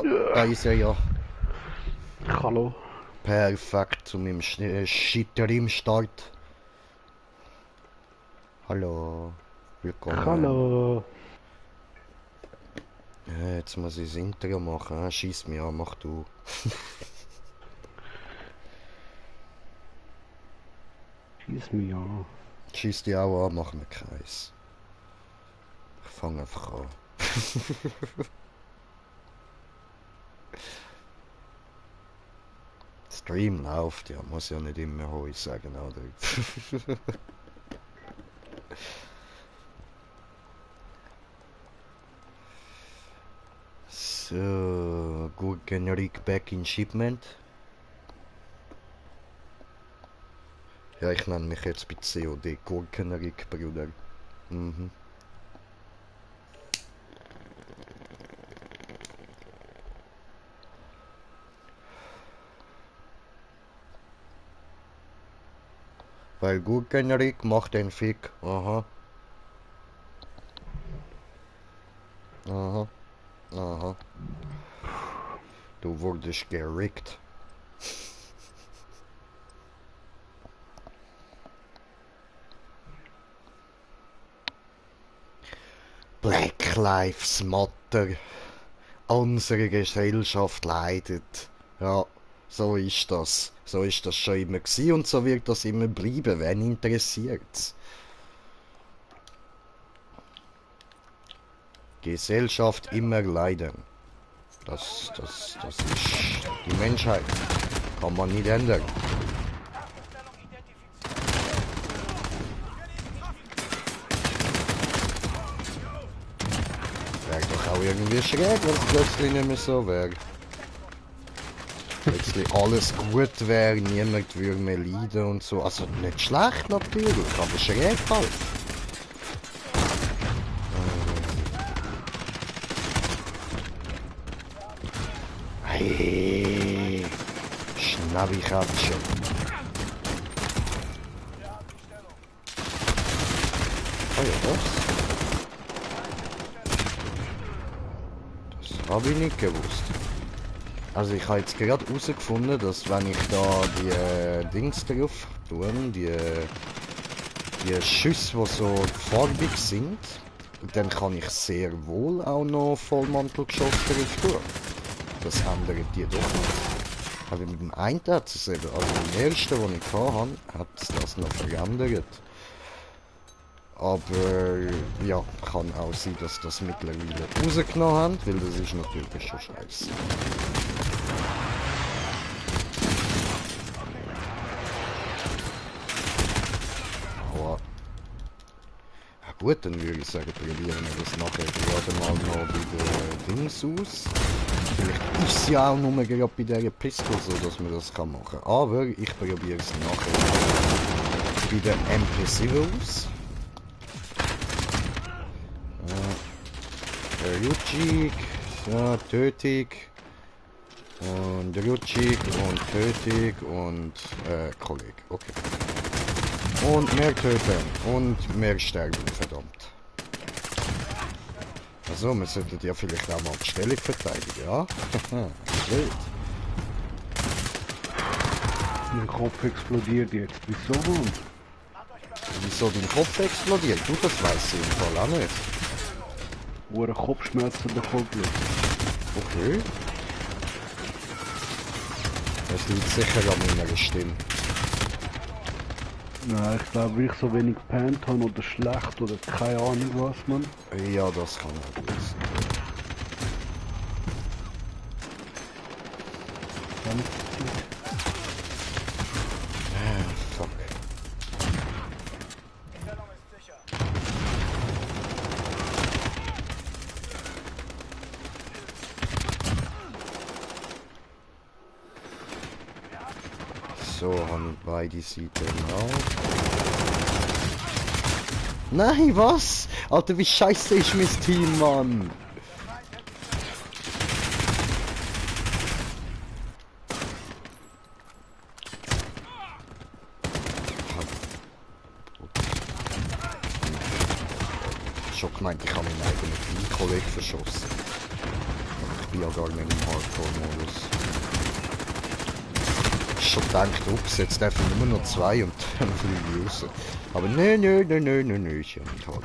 Da ist er ja. Hallo. Perfekt zu meinem Stream-Start. Hallo. Willkommen. Hallo. Ja, jetzt muss ich das Intro machen. Schieß mich an, mach du. Schieß mich an. Schieß dich auch an, mach mir Kreis. Ich fange einfach an. Stream läuft, ja, muss ja nicht immer Hoi sagen, oder? So, Gurkenrig back in shipment. Ja, ich nenne mich jetzt bei COD Gurkenrig, Bruder. Mhm. Weil Gurkenrig macht den Fick. Aha. Aha. Aha. Du wurdest gerickt. Black Lives Matter. Unsere Gesellschaft leidet. Ja, so ist das. So ist das schon immer gewesen und so wird das immer bleiben. Wen interessiert's? Gesellschaft immer leiden. Das ist die Menschheit. Kann man nicht ändern. Wäre doch auch irgendwie schräg, wenn es plötzlich nicht mehr so wäre. Plötzlich alles gut wäre, niemand würde mehr leiden und so. Also nicht schlecht natürlich, aber schräg halt. Hey, Schnabikatze. Oh ja, das habe ich nicht gewusst. Also ich habe jetzt gerade herausgefunden, dass wenn ich da die Dings drauf tue, die Schüsse, die so farbig sind, dann kann ich sehr wohl auch noch Vollmantelgeschoss drauf tun. Das ändert die doch nicht. Aber mit dem einen hat es eben, also dem ersten, den ich hatte, hat es das noch verändert. Aber ja, kann auch sein, dass das mittlerweile rausgenommen haben, weil das ist natürlich schon scheiße. Aber ja gut, dann würde ich sagen, probieren wir das nachher gerade mal noch bei den Dings aus. Vielleicht ist es ja auch nur gerade bei dieser Pistole so, dass man das machen kann. Aber ich probiere es nachher bei der MP7 aus. Rutschig, ja, tötig. Und rutschig und tötig und Kollege, okay. Und mehr töten und mehr sterben, verdammt. Also, wir sollten ja vielleicht auch mal die Stellung verteidigen, ja? Wild. Mein Kopf explodiert jetzt. Wieso? Wieso dein Kopf explodiert? Du, das weiss ich im Fall auch nicht. Hure Kopfschmerzen bekommen. Okay. Das liegt sicher an meiner Stimme. Nein, ich glaube, weil ich so wenig gepennt habe oder schlecht oder keine Ahnung was, man. Ja, das kann auch gut sein. Fuck. So, haben beide Seiten auf. Nein, was? Alter, wie scheiße ist mein Team, Mann? Ich hab schon gemeint, ich habe meinen eigenen Teamkollegen verschossen. Ich bin ja gar nicht im Hardcore-Modus. Ich schon gedacht, ups, jetzt darf ich nur noch 2 und dann fliege ich raus. Aber nein, ist ja nicht Hardcore.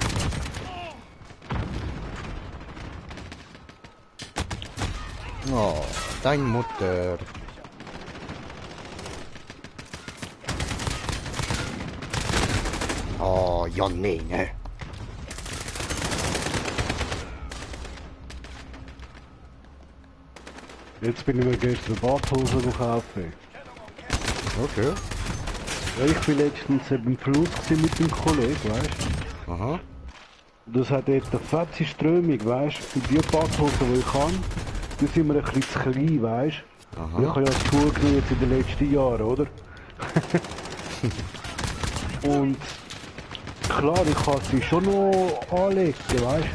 Oh, deine Mutter. Oh, ja, nee, ne? Jetzt bin ich mir gestern Badhosen kaufen. Okay. Ja, ich bin letztens beim Fluss mit dem Kollegen, weißt du? Aha. Und das hat dort eine fette Strömung, weißt du? Und die Badhosen, die ich habe, die sind mir ein bisschen zu klein, weißt du? Aha. Ich habe ja Schuhe genommen jetzt in den letzten Jahren, oder? Und klar, ich kann sie schon noch anlegen, weißt du?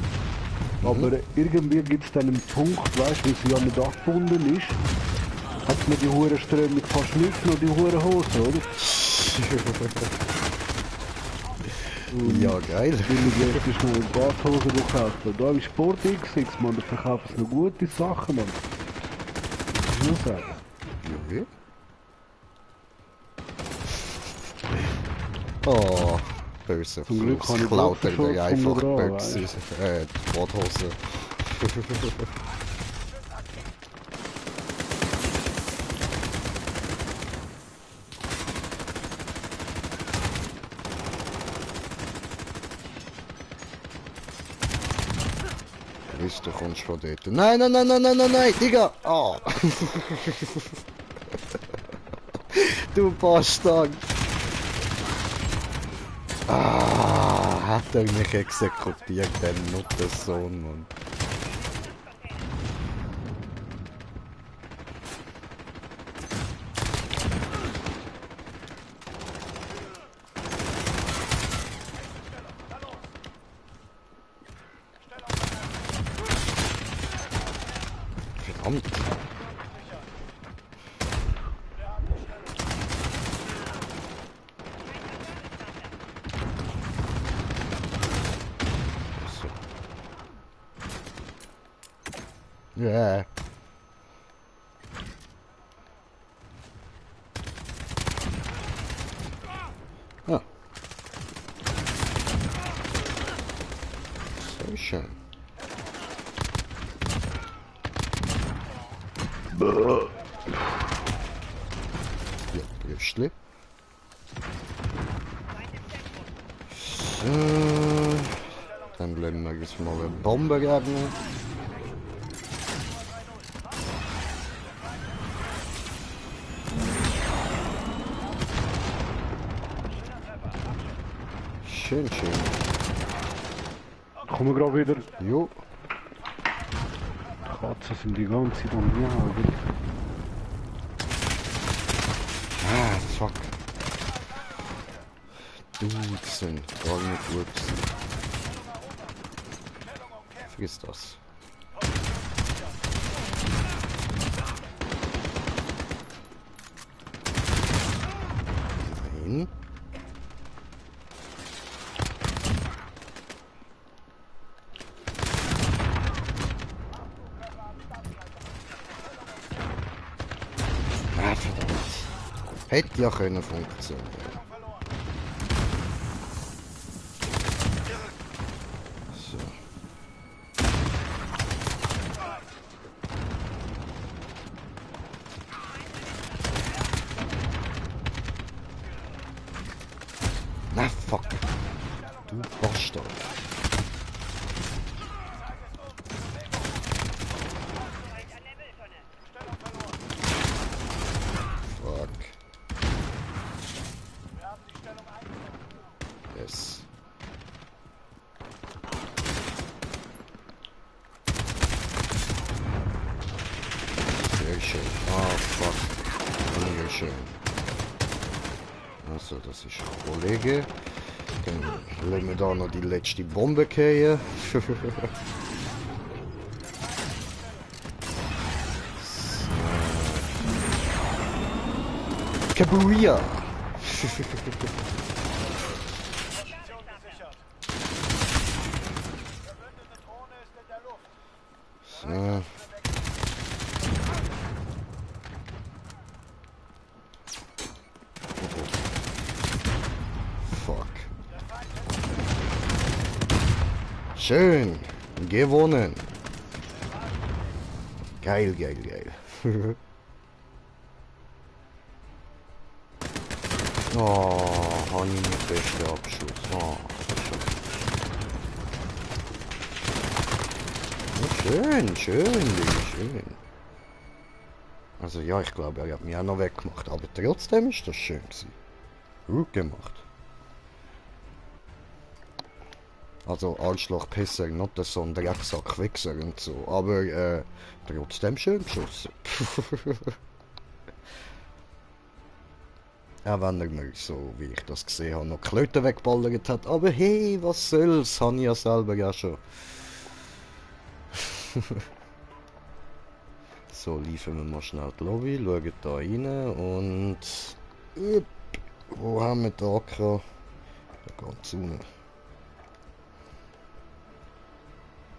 Aber irgendwie gibt es dann einen Punkt, weißt du, weil sie ja nicht abgebunden ist, hat mir die hure Strömung fast nicht noch die hure Hose, oder? Ja, geil. Weil ich jetzt schnell eine Badhose gekauft habe. Da habe ich Sport X, man, da verkaufen sie noch gute Sachen, man. Ich muss sagen. Okay. Oh, böse Zum Glück Fluss. habe ich Klaut er Boxershorts dir einfach unten dran, Böxi, die Badhose. Weißt du, kommst von dort. Nein, Digga! Oh. Du Bastard! Ah, hat er mich exekutiert, der Nuttersohn, Mann. Verdammt. Ja. Ah. Sehr schön. Ja, Brüstli. So. Dann lassen wir jetzt mal eine Bombe geben. Schön. Kommen wir gerade wieder. Jo. Katzen sind die ganze Zeit am Jagen. Ah, fuck. Die sind gar nicht gut. Vergiss das. Nein. Ah, verdammt. Hätte ja können funktionieren. So. Na fuck. Du Bastard. Fuck. Yes. Sehr schön. Ah, fuck. Weniger schön. Also, das ist ein Kollege. Dann lassen wir da noch die letzte Bombe fallen. Kaburia! So. Schön. Gewonnen. Geil, geil, geil. Oh, habe ich den besten Abschuss. Oh, schön, schön, Digga, schön. Also ja, ich glaube, er hat mich auch noch weggemacht, aber trotzdem ist das schön gewesen. Gut gemacht. Also Arschloch, Pisser, nicht so ein Drecksack, Wichser und so, aber trotzdem schön geschossen. Auch wenn er mir so, wie ich das gesehen habe, noch Klöten weggeballert hat, aber hey, was soll's, habe ich ja selber ja schon. So, liefern wir mal schnell die Lobby, schauen da rein und... Wo haben wir da gehabt? Da geht's unten.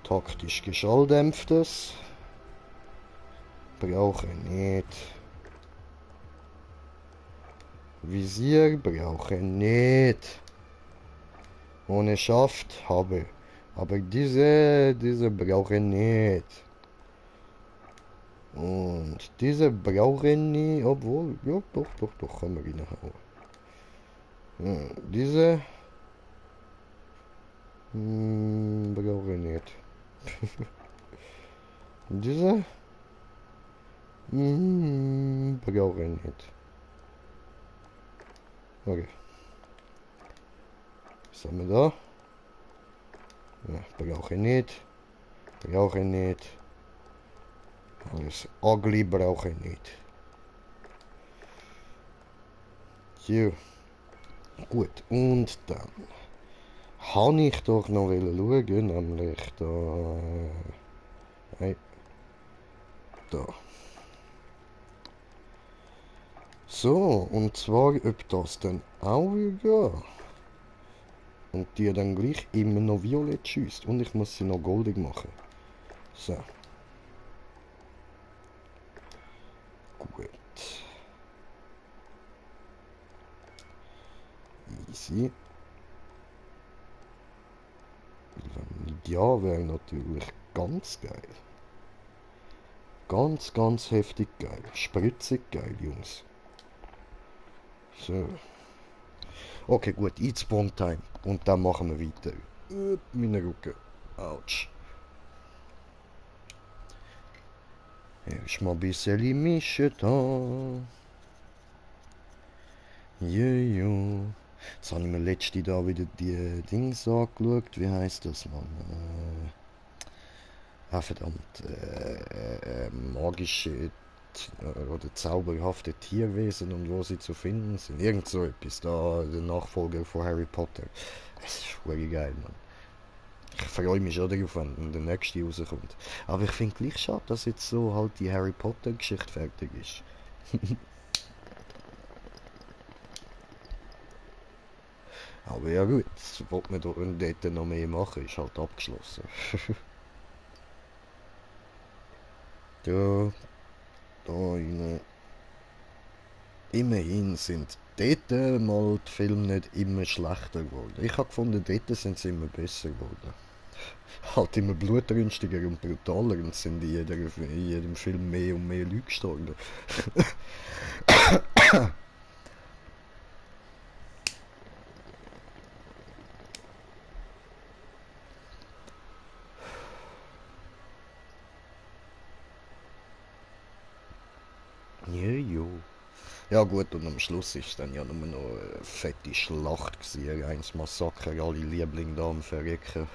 Taktisch Geschalldämpftes. Brauche nicht. Visier brauche nicht. Ohne Schaft habe. Aber diese brauche nicht. Und diese brauche ich nie, obwohl, ja, doch, können wir reinhauen. Ja, diese brauche ich nicht. Diese brauche ich nicht. Okay. Was haben wir da? Ja, brauche ich nicht. Brauche ich nicht. Alles ugly brauche ich nicht. So. Gut, und dann habe ich doch noch schauen, nämlich da. Hey, da. So, und zwar, ob das dann auch wieder geht. Und die dann gleich immer noch violett schießt. Und ich muss sie noch goldig machen. So. Gut. Easy. Ja, wäre natürlich ganz geil. Ganz, ganz heftig geil. Spritzig geil, Jungs. So. Okay, gut, it's Spawn Time. Und dann machen wir weiter. Meine Rücken. Autsch. Erst mal ein bisschen mischen da. Jojo. Jetzt habe ich mir letzte da wieder die Dings angeschaut. Wie heisst das, Mann? Verdammt. Magische oder zauberhafte Tierwesen und wo sie zu finden sind. Irgend so etwas. Da, der Nachfolger von Harry Potter. Es ist wirklich geil, Mann. Ich freue mich schon darauf, wenn der nächste rauskommt. Aber ich finde gleich schade, dass jetzt so halt die Harry Potter Geschichte fertig ist. Aber ja gut, wollte man dort noch mehr machen, ist halt abgeschlossen. Da, da rein. Immerhin sind dort mal die Filme nicht immer schlechter geworden. Ich habe gefunden, dort sind sie immer besser geworden. Halt immer blutrünstiger und brutaler und sind in jedem Film mehr und mehr Leute gestorben. Jo. Ja gut, und am Schluss ist dann ja nur noch eine fette Schlacht gewesen, ein reines Massaker, alle Lieblinge da am Verrecken.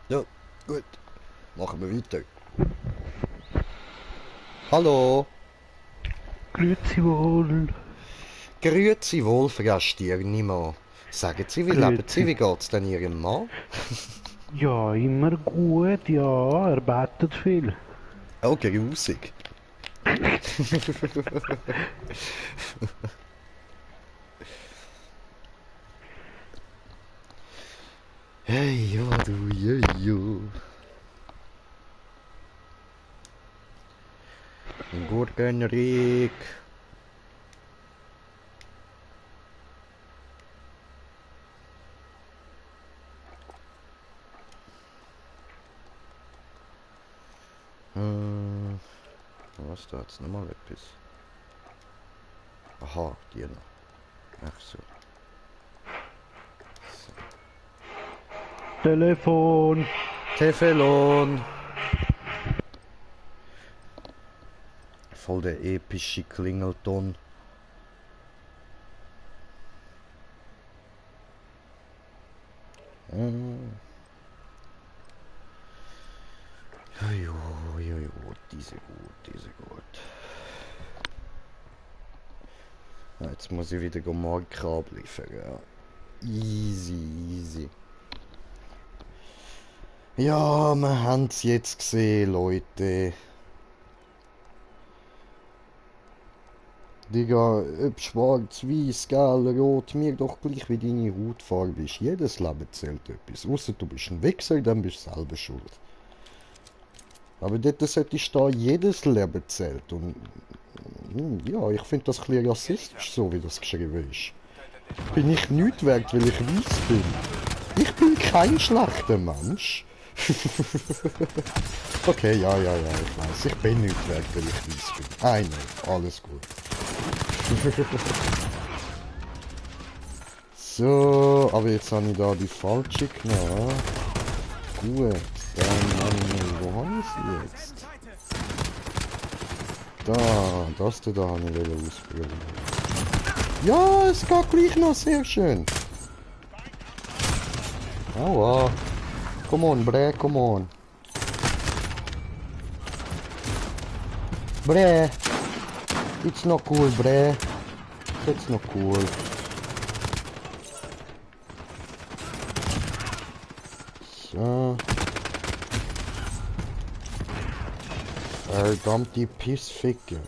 Ja, gut, machen wir weiter. Hallo! Grüezi wohl. Grüezi wohl, Frau Stirnimann. Sagen Sie, wie leben Sie, wie geht's denn Ihrem Mann? Ja, immer gut, ja, er betet viel. Oh, grusig. Hey, ja, du, jo. Gut Henrik. Was da jetzt nochmal etwas? Aha, die noch. Ach so. Telefon. Teflon. Voll der epische Klingelton. Jo, diese gut. Ja, jetzt muss ich wieder Mark abliefern, ja. Easy. Ja, wir haben es jetzt gesehen, Leute. Digga, ob schwarz, weiß, gelb, rot, mir doch gleich wie deine Hautfarbe ist. Jedes Leben zählt etwas. Ausser du bist ein Wichser, dann bist du selber schuld. Aber dort sollte stehen, jedes Leben zählt. Und ja, ich finde das ein bisschen rassistisch, so wie das geschrieben ist. Bin ich nichts wert, weil ich weiß bin? Ich bin kein schlechter Mensch. Okay, ja, ich weiß. Ich bin nicht wert, weil ich weiß bin. Nein, alles gut. So, aber jetzt habe ich da die falsche genommen. Gut, dann, wo habe ich sie jetzt? Das da habe ich ausprobieren. Ja, es geht gleich noch, sehr schön. Aua. Come on, bre, come on. Bre. It's not cool, bre. That's not cool. So. Verdammte Pissficke.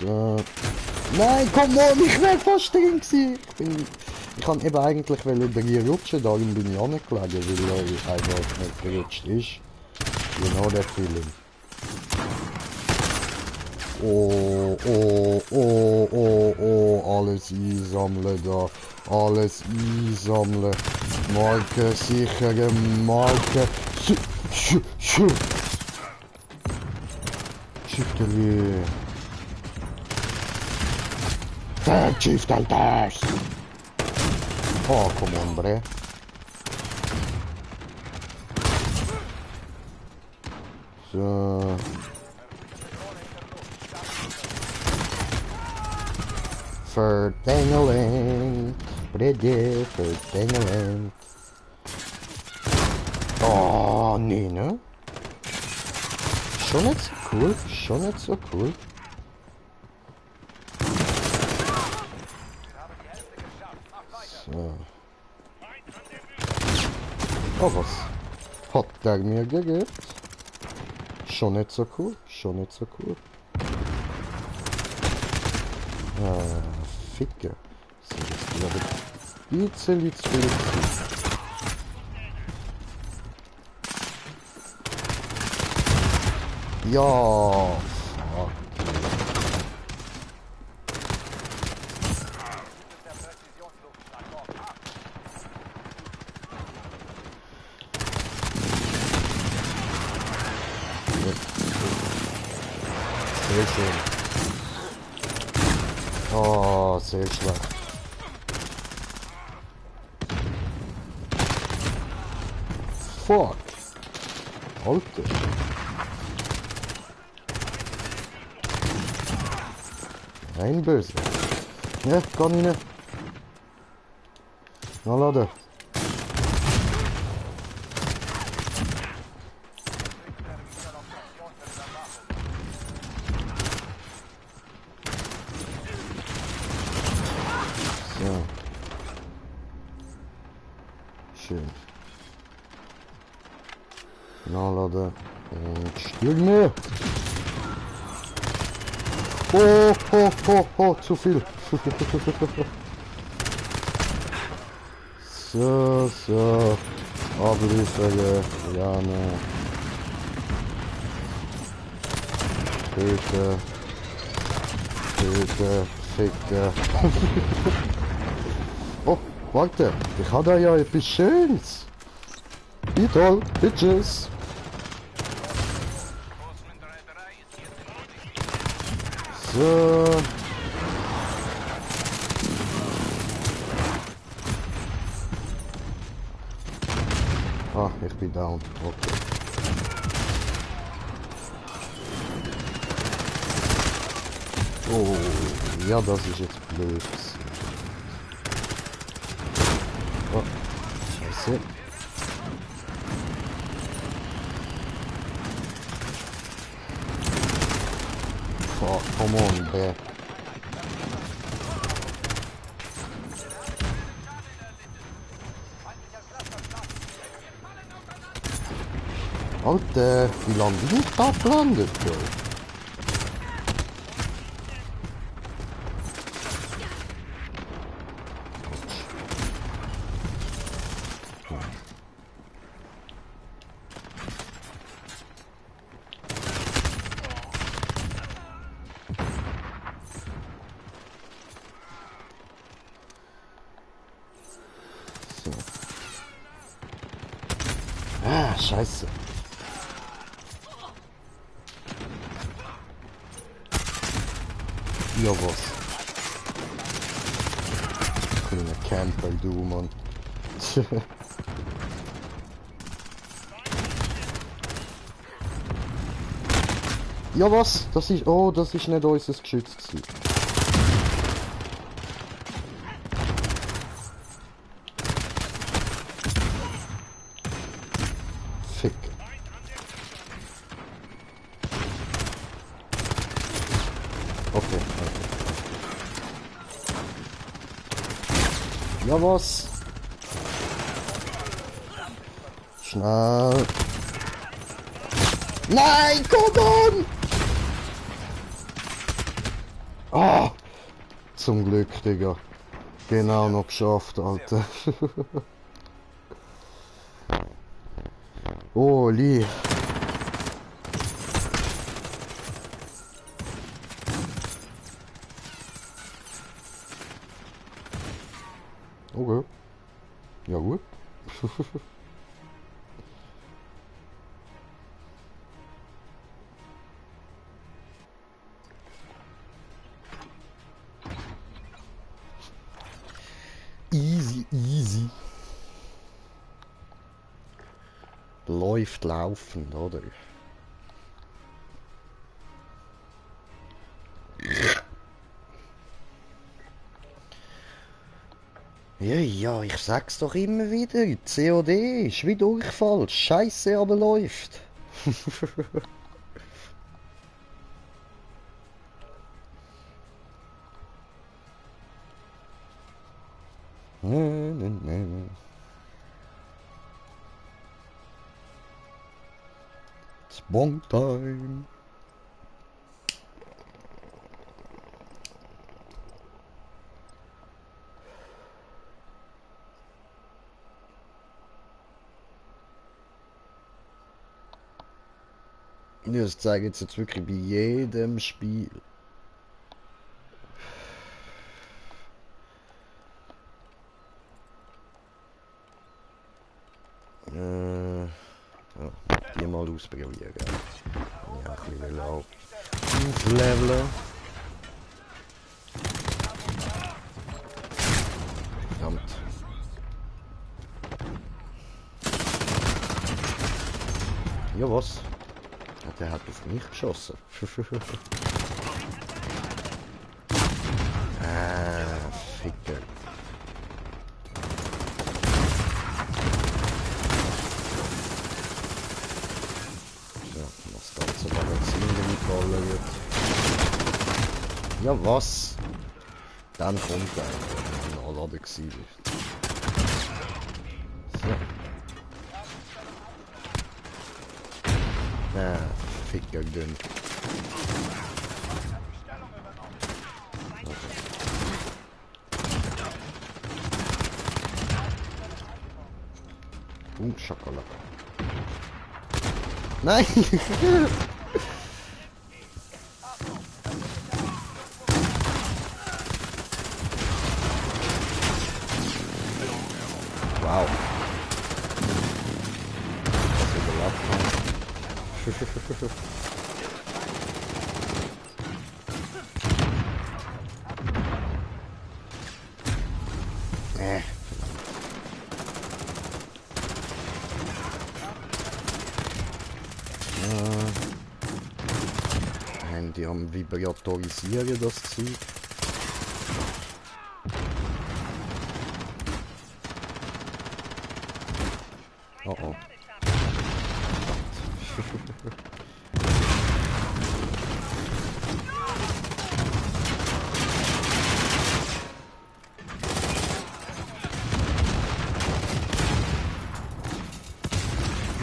So. Nein, komm on, ich wär fast drin gewesen. Ich kann eben eigentlich über hier rutschen, darum bin ich auch nicht gelegen, weil er einfach nicht gerutscht ist. Genau der Feeling. Oh, alles einsammeln da. Alles einsammeln. Marke, sichere Marke. Schütteli. Vergift das! Oh, come on, bre. So. Verdengeland. Brede, Verdengeland. Oh, nee, ne? Schon nicht so cool, schon nicht so cool. So. Oh, was hat der mir gegeben? Schon nicht so cool, schon nicht so cool. Ficke. So, das glaube ich ein bisschen zu viel. Ja, fuck. Sehr schön. Oh, sehr schlecht. Fuck. Alter. Ein böse. Ja, kann ich nicht. Na, lade. So. Schön. Na, lade. Und Stürme. Oh, zu viel. So, abliefern, ja, ne. Töten. Töten. Ficken. Oh, warte. Ich habe da ja etwas Schönes. Wie toll. Bitches. So. Ah, ich bin down. Okay. Oh, ja, das ist jetzt blöd. Oh, scheiße. Oh, come on, bro. Alter, wie lange bin ich da gelandet, Bro? So. Ah, scheiße. Ja, was? Kleiner Camper, du, Mann. Ja, was? Das ist... Oh, das ist nicht unser Geschütz gewesen. Fick. Okay, okay. Ja, was? Schnell. Nein, komm on! Ah! Zum Glück, Digga. Genau noch geschafft, Alter. Oh, Lee. Okay. Ja, gut. Easy, easy. Läuft laufend, oder? Ja, ja, ich sag's doch immer wieder. COD ist wie Durchfall. Scheiße, aber läuft. It's bong time. Ja, das zeige ich jetzt wirklich bei jedem Spiel. Ja, die mal ausprobieren. Ja, ein bisschen low. Aufleveln. Verdammt. Ja, was? Ja, der hat auf mich geschossen. Ah, Ficker. So, das ganze Magazin damit voll wird. Ja, was? Dann kommt er, wenn er Laden gewesen ist. So. Ah, Ficker dünn. Schokolade. Nein! Handy am Vibratorisieren, das Zeug. Oh oh.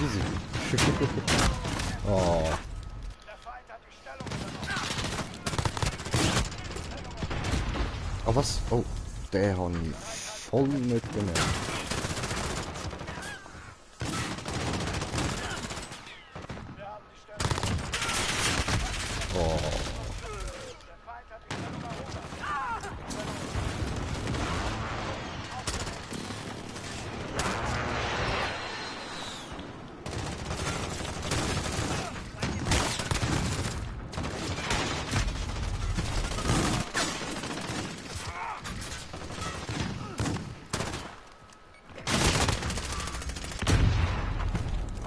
Easy. Oh. Oh was? Oh, der hat mich voll nicht gemerkt. Oh.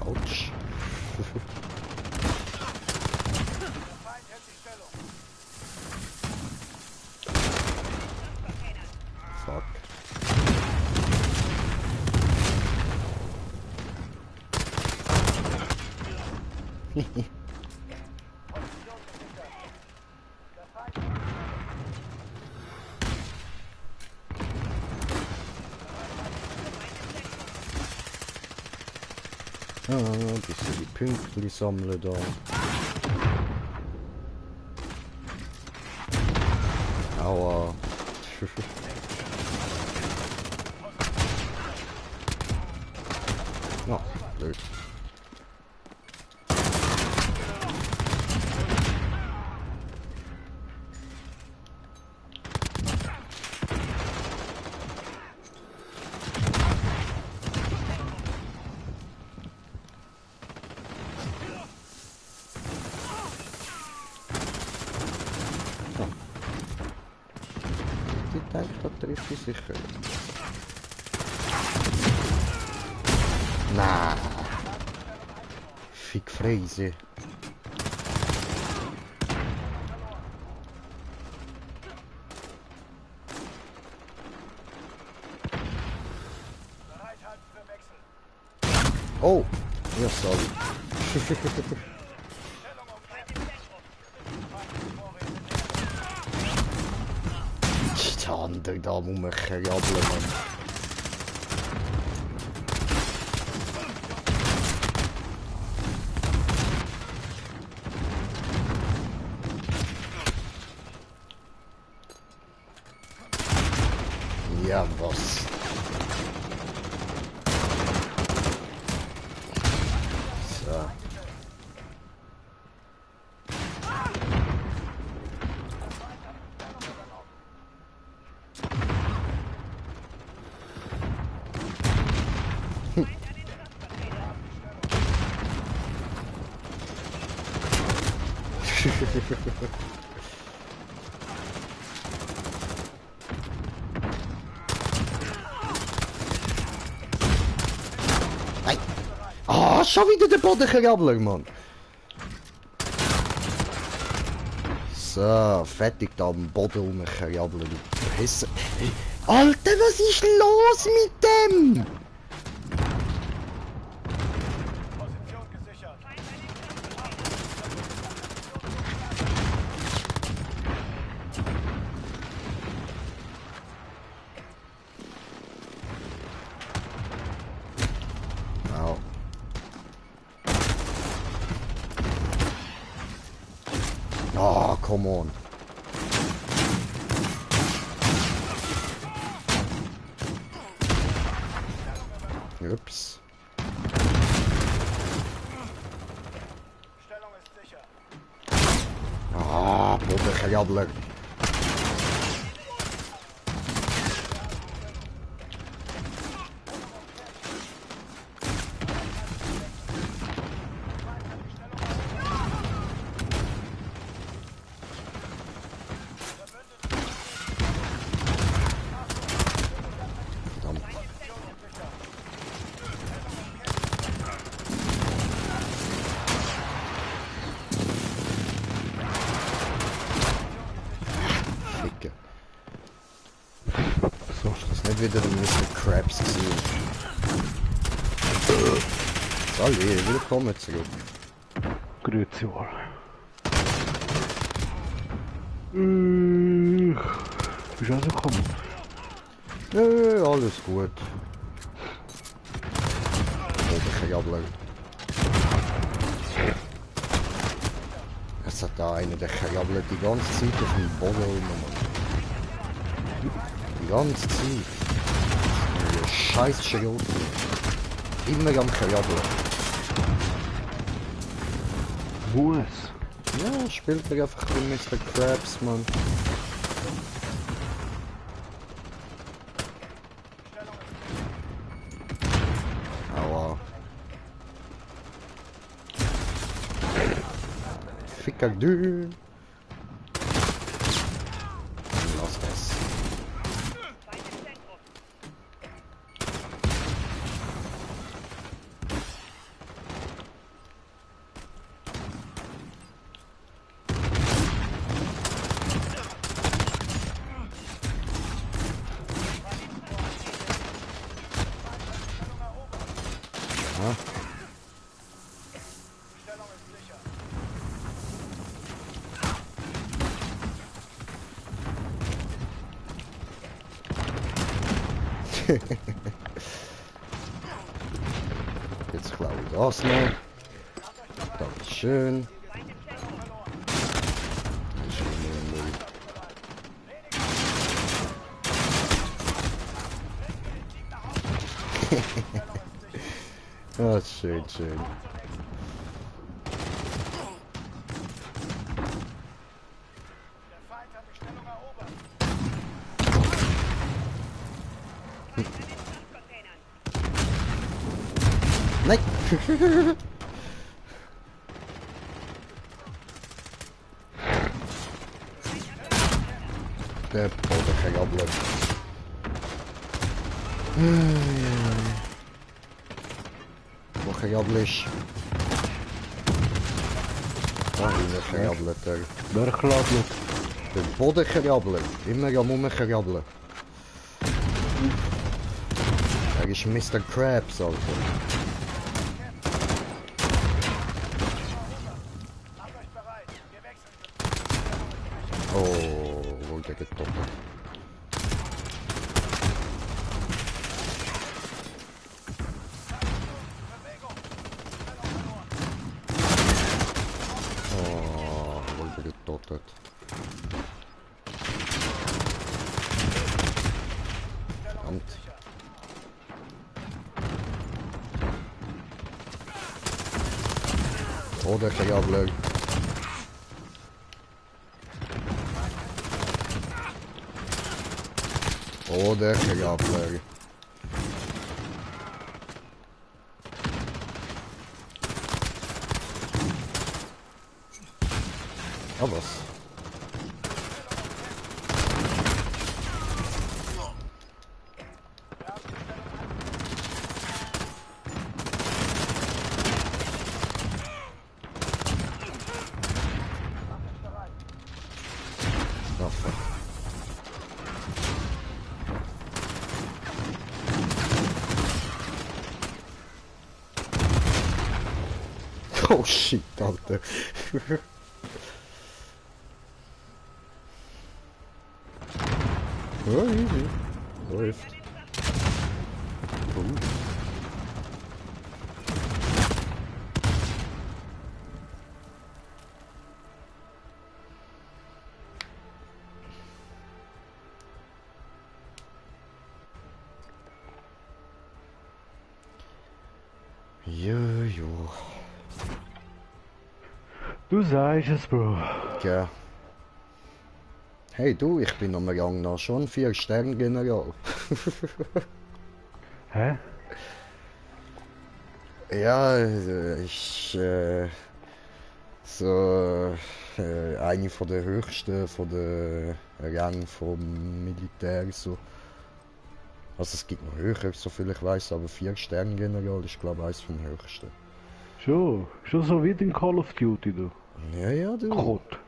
Autsch. Fuck. Ah, ein bisschen die Pünktli sammeln da. Aua. Na, blöd. Ich denke, da trifft ich sicher. Nein. Fick Freise. Oh, ja, sorry. Der andere da muss man krabbeln, Mann. Ja, was? So. Nein. Ah, schon wieder der Bodenkrabbler, Mann. So, fertig da am Boden rumkrabbeln, du Pisser. Alter, was ist los mit dem? Au. Oh, come on. Ups. Stellung ist sicher. Ah, Bodenkrabbler. Verdammt. wieder den Mr. Krabs gesehen. Salve, willkommen zurück. Grüezi wohl. Bist du rausgekommen? Nö, alles gut. Oberkabler. Es hat da einer, der krabbelt die ganze Zeit auf dem Boden rum. Die ganze Zeit. Ein scheiß Schrot. Immer am krabbeln. Muss. Ja, spielt er einfach den Mr. Krabs, Mann. Aua. Ficker du. Lass das. Ja. Jetzt klaue ich das noch. Dankeschön. Ah, schön, schön. Nein! Der Bodenkrabbler. Wo krabbelst? Da hinten krabbelt er. Wer krabbelt? Der Boden krabbelt. Immer am Rumkrabbeln. Er ist Mr. Krabs, Alter. Oh, wurde getoppelt. Oh, wurde getottert. Verdammt. Oh, der Krabbler. Oh, der Krabbler. Ah, was? Ah, fuck. Oh shit, Alter. Ja, easy. Läuft. Jo. Du sagst es, Bro. Ja. Hey du, ich bin am Rang nach schon 4-Stern-General. Hä? Ja, so eine von der höchsten von der Rang vom Militär so. Also es gibt noch höher, so viel ich weiß, aber 4-Stern-General ist glaube ich eines vom höchsten. Schon so wie in Call of Duty, du. Ja, du. Gott.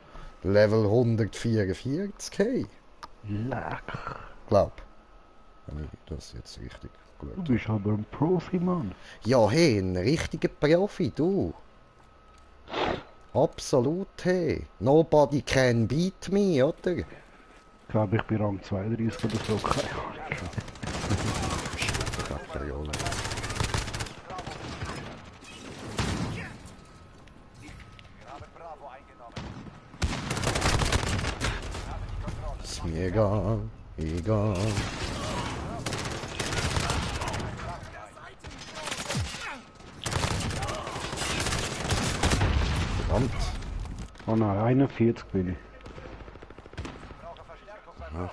Level 144, hey. Leck. Glaub. Habe ich das jetzt richtig Du geschaut? bist aber ein Profi, Mann. Ja, hey, ein richtiger Profi, du. Absolut, hey. Nobody can beat me, oder? Ich glaube, ich bin Rang 32 oder so. Keine Ahnung. Kapriole. Ist mir egal, egal. Verdammt. Oh nein, 41 bin ich. Ja.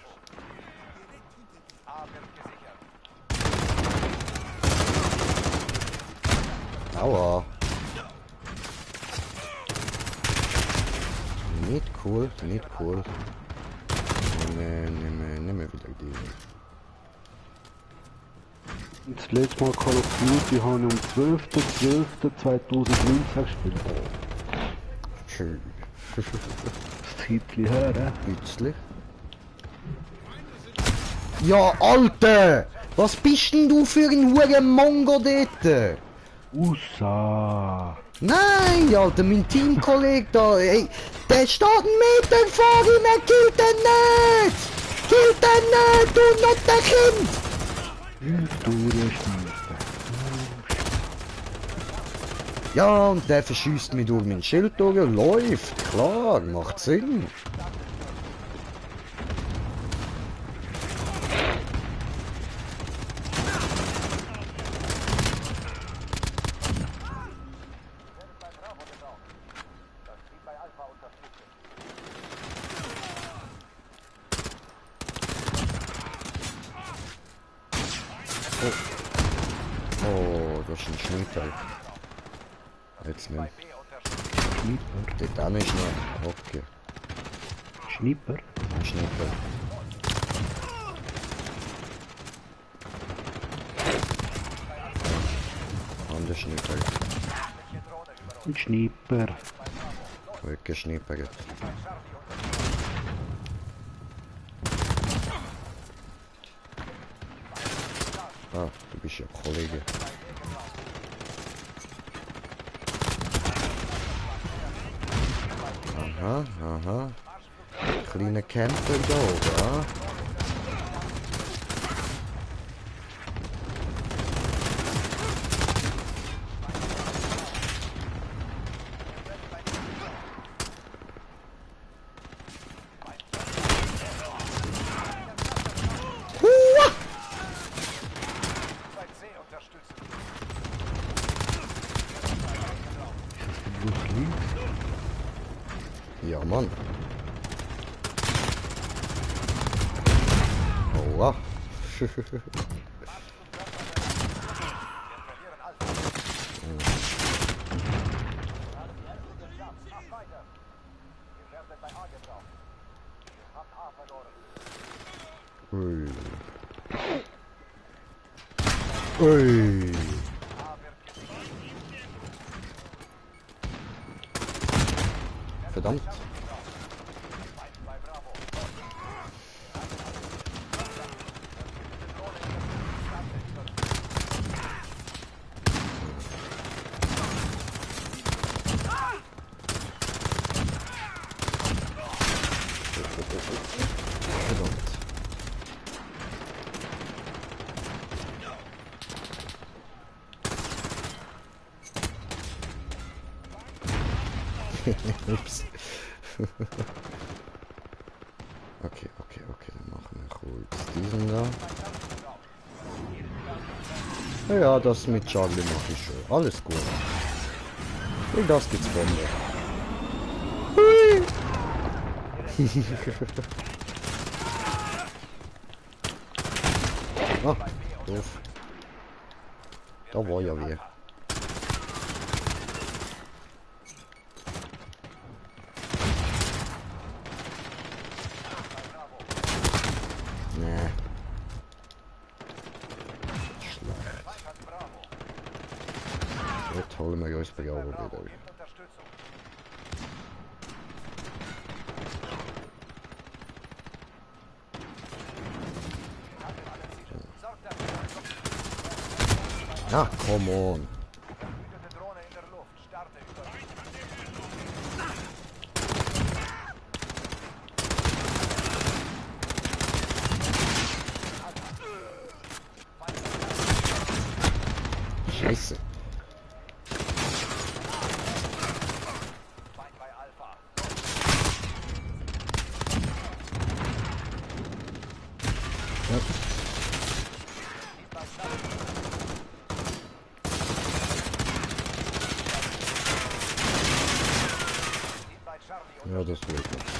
Aua. Nicht cool, nicht cool. Nimm mir wieder die. Das letzte Mal Call of Duty habe ich am 12.12.2019 gespielt. Schön. Das Zeitchen her, Nützlich. Ja, Alter! Was bist denn du für ein Huren Mongo dort? Ussa! Nein, Alter, mein Teamkollege da, ey, der steht einen Meter vor ihm, er killt den nicht! Killt den nicht, du nicht der Kind! Du Schnauze. Ja, und der verschießt mich durch mein Schild durch, läuft, klar, macht Sinn. Oh, das ist ein Schnittel. Jetzt nicht. Schnipper. Dort auch nicht noch. Okay, Schnipper? ein Schnittel. Anderer Schnittel. Ein Schnipper. Weggeschnippert. Ah, du bist ja Kollege. Aha, aha. Kleine Camper da, oder? Hua! Bruce Lee? Ja, Mann. Aua. Ui. Ui. Verdammt. Verdammt. Ups. Okay, dann machen wir kurz diesen da. Ja, das mit Charlie mache ich schon. Alles gut. Und das gibt's Bombe. Hui! Ah, doof. Da war ja wer. Nee. Schlecht. Jetzt holen wir uns Bravo wieder. Ach, come on. Behütete Drohne in der Luft. Starte über. Scheiße. Feind bei Alpha. Ja. Bei Charlie. Bei Charlie und Ja, das wird nichts.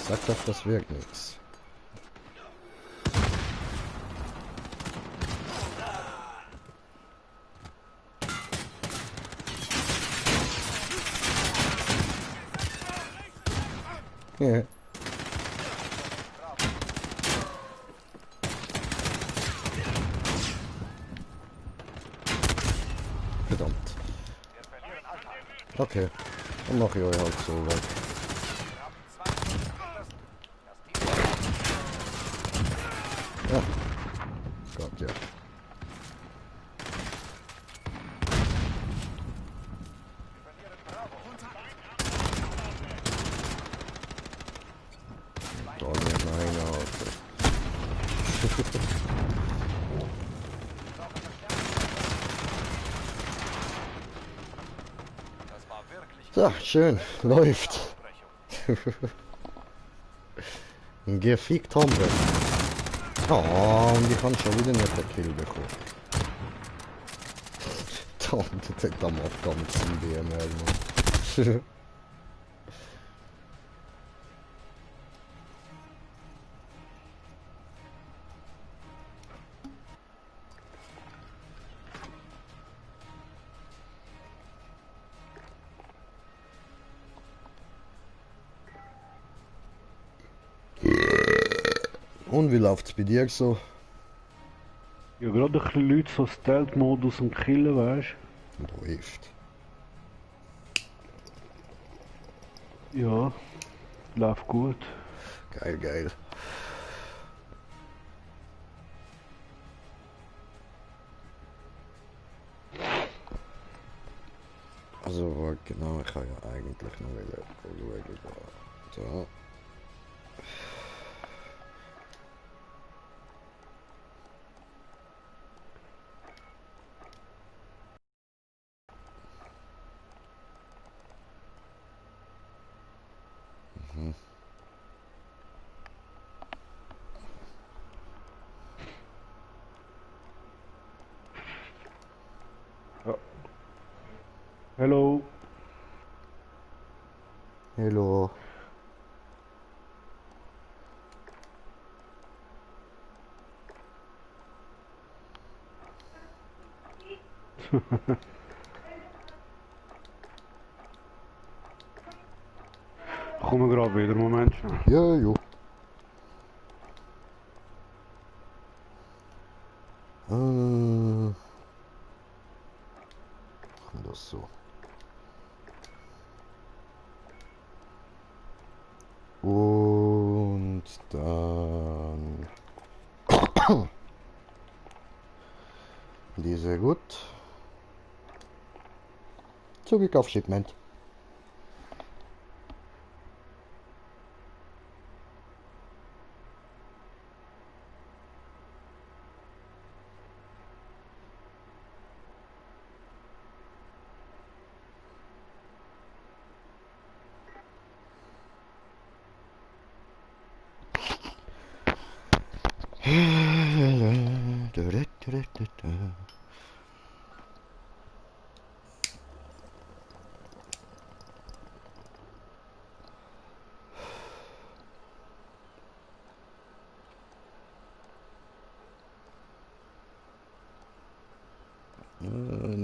Sag doch, das wirkt nichts. Ja. Verdammt. wir verlieren Alpha. Okay. Dann mach ich euch halt so weg. Wir haben 20 Meters. Das Team Ja. Gott, ja. verlieren Bravo. Da nicht meine Alter. Das war wirklich So, schön. Läuft. Unterbrechung. Gefickt haben wir. Oh, und ich kann schon wieder nicht den Kill bekommen. Das hat am ganzen BML, Mann. Und wie läuft's bei dir so? Ja, gerade ein bisschen Leute so Stealth-Modus und killen, weißt Läuft. du? Ja, läuft gut. Geil, geil. Also, genau, ich kann ja eigentlich noch wieder schauen. So. Ja. Hello. Hallo. Kommen wir gerade wieder, Moment. Ja, jo. Machen wir das so. Und dann diese gut. Zurück auf Shipment.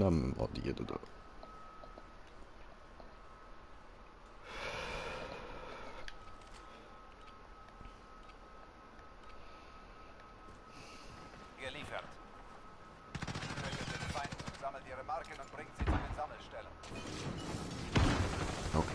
Dann war die da. Geliefert. Tötet den Feind, sammelt ihre Marken und bringt sie zu den Sammelstellen. Okay.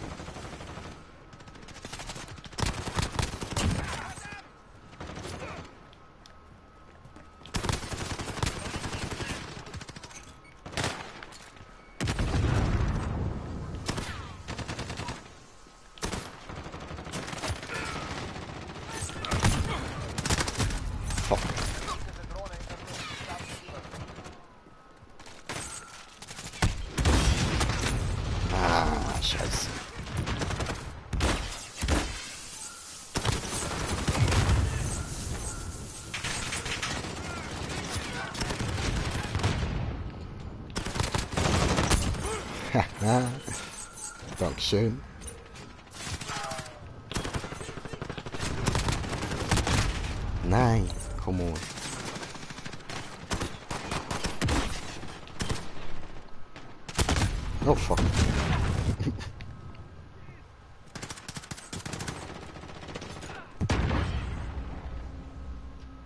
Scheiße. Haha. Dankeschön. Nein, come on. Oh fuck.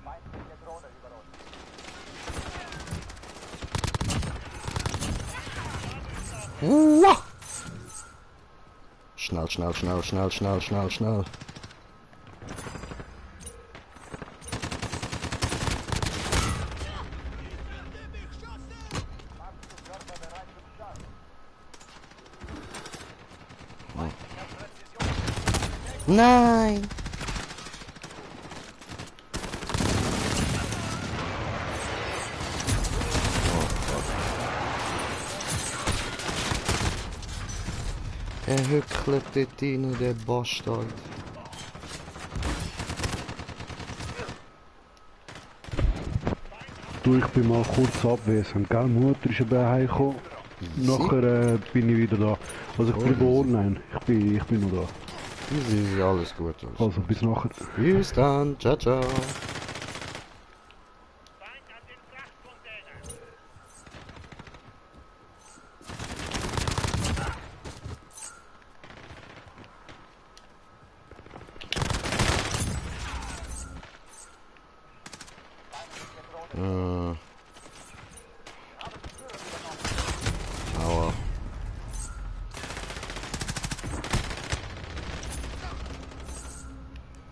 Feindliche Drohne über uns. Uah. Schnell, schnell, schnell, schnell, schnell, schnell, schnell. Marschflugkörper bereit zum Start. Nein! Er hückelt dort rein, der Bastard. Du, ich bin mal kurz abwesend, gell? Mutter ist eben heimgekommen. Nachher bin ich wieder da. Also ich bleibe online. Ich bin noch da. Easy, alles gut. Alles. Also bis nachher. Bis dann, ciao, ciao. Aua.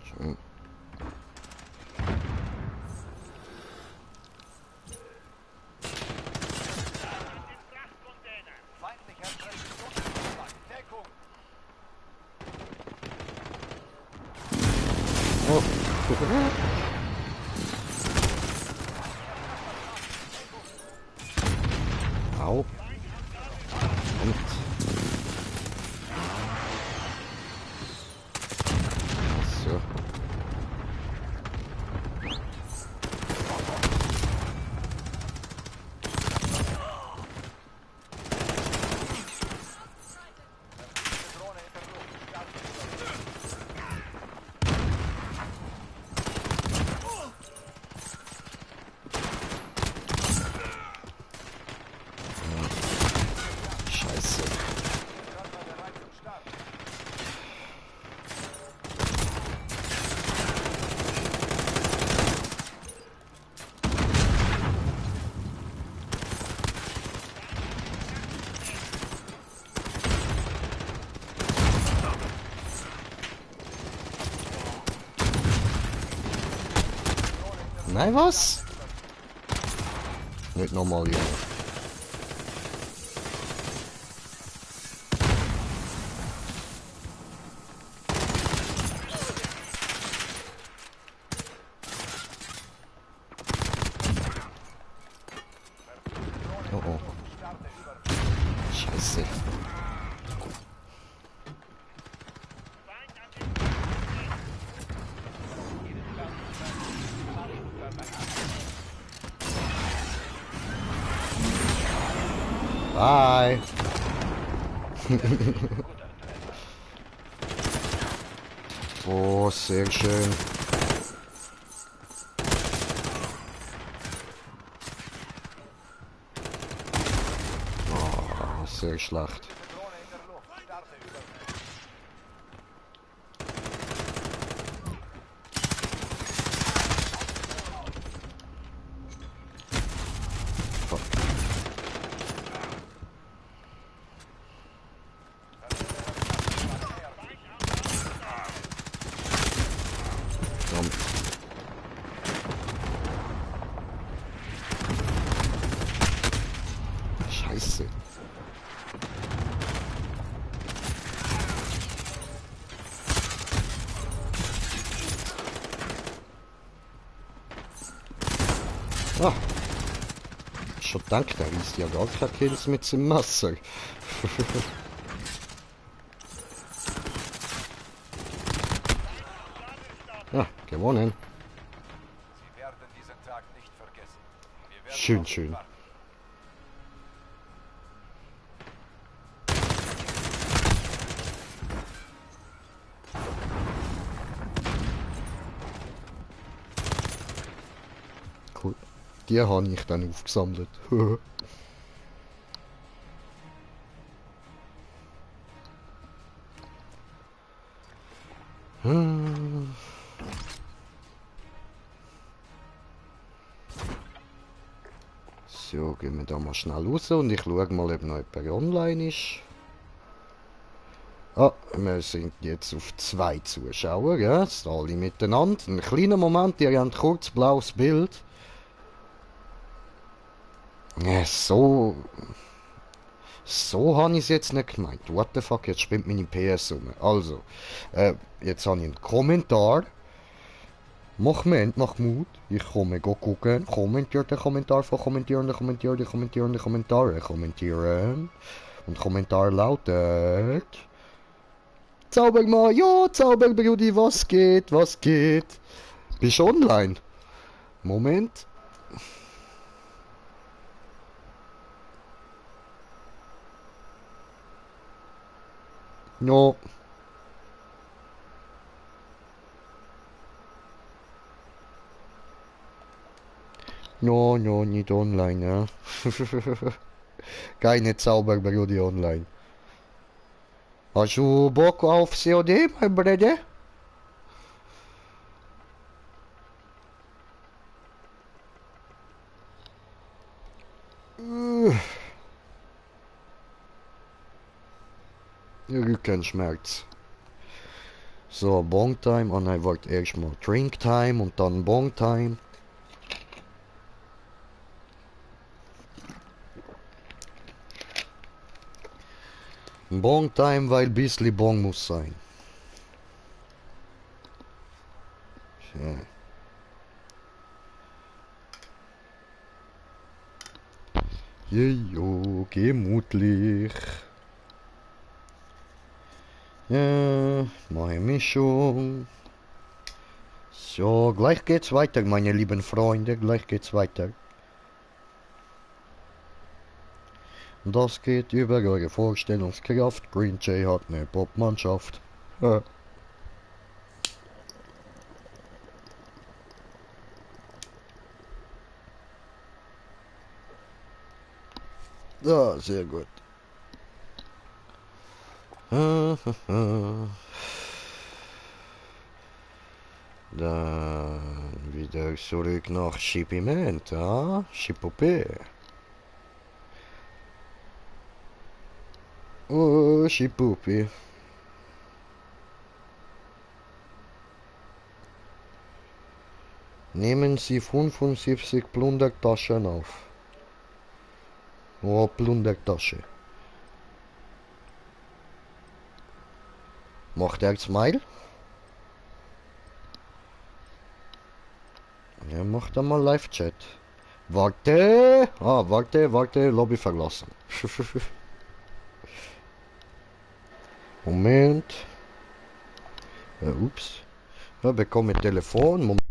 Schön. Feindlicher Präzisionsschlag. Deckung. Oh. Au. Und. So. Drohne in der Luft. Start Scheiße. Körper bereit zum Start. Nein, was? Nicht nochmal, ja. Oh oh. Starte über. Scheiße. Bye. Oh, sehr schön. Oh, sehr schlecht. Drohne in der Luft. Starte über. Fuck. Verdammt. Scheiße. Ah. Schon gedacht, er reißt ja gar keine Kills mit seinem Messer. Ja, gewonnen. Sie werden diesen Tag nicht vergessen. Wir werden Schön, auf Sie schön. warten. Cool. Die habe ich dann aufgesammelt. So, gehen wir da mal schnell raus und ich schaue mal, ob noch jemand online ist. Ah, wir sind jetzt auf 2 Zuschauer, ja, sind alle miteinander. Ein kleiner Moment, ihr habt ein kurz blaues Bild. Ja, so habe ich es jetzt nicht gemeint. What the fuck, jetzt spinnt meine PS um. Also, jetzt habe ich einen Kommentar. Mach Mut. Ich komme gucken. Kommentiert den Kommentar von kommentieren. Kommentieren. Und Kommentar lautet... Zaubermann, ja, Zauberbrudi, was geht, was geht? Bist du online? Moment. No. No, no, nicht online, ja. Keine Zauberbrudi online. Hast du Bock auf COD, mein Bruder? Rückenschmerz. So, Bong Time. Oh nein, warte, erstmal Drink Time und dann Bong Time. Bong Time, weil bissli Bong muss sein. Ja. Jejo, gemütlich. Ja, meine Mischung. So, gleich geht's weiter, meine lieben Freunde. Gleich geht's weiter. Das geht über eure Vorstellungskraft. Green Jay hat eine Popmannschaft. Ja. Ja, sehr gut. Dann wieder zurück nach Schipiment, ja? Schipopé. Oh, Schipupi. Nehmen Sie 75 Plundertaschen auf. Oh, Plundertasche. Macht er Smile? Ja, macht er mal Live-Chat. Warte! Ah, warte, Lobby verlassen. Moment. Ups. Ja, bekomme Telefon. Moment.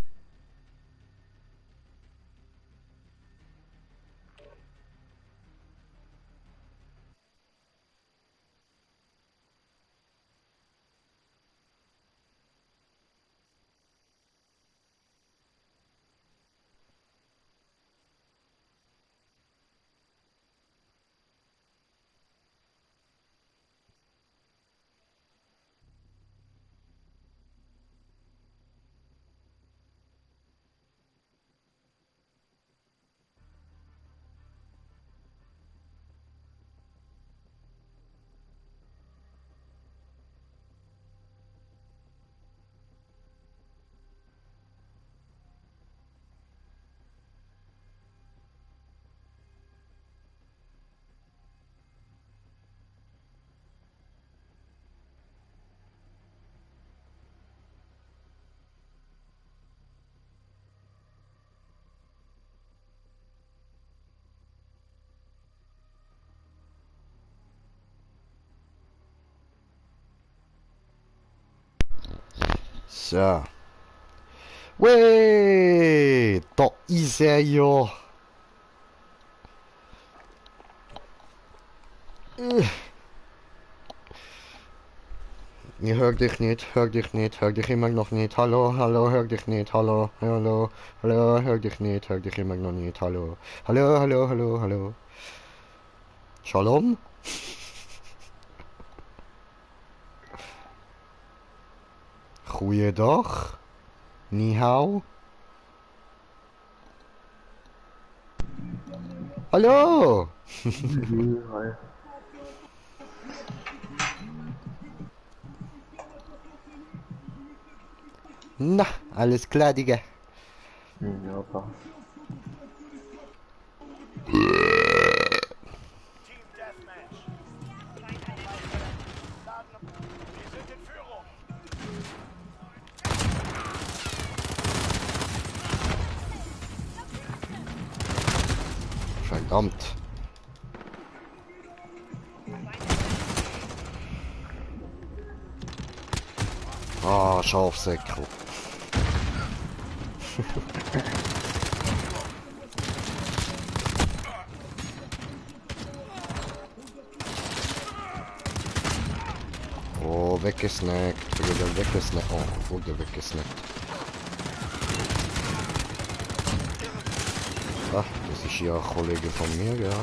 So. Wait, da ist er ja. Ich hör dich nicht, hör dich nicht, hör dich immer noch nicht. Hallo, hallo, hör dich nicht, hallo, hallo, hallo, hör dich nicht, hör dich immer noch nicht, hallo. Hallo, hallo, hallo, hallo. Shalom? Goeiedag. Ni hao. Hallo! Hi. Na, alles klar, Digga. Ja, passt. Team Deathmatch. Wir sind in Führung. Verdammt. Ah, Schafsäckel. Oh, weggesnackt. Bruder, weggesnackt. Oh, Bruder, weggesnackt. Ach, das ist ja ein Kollege von mir, ja.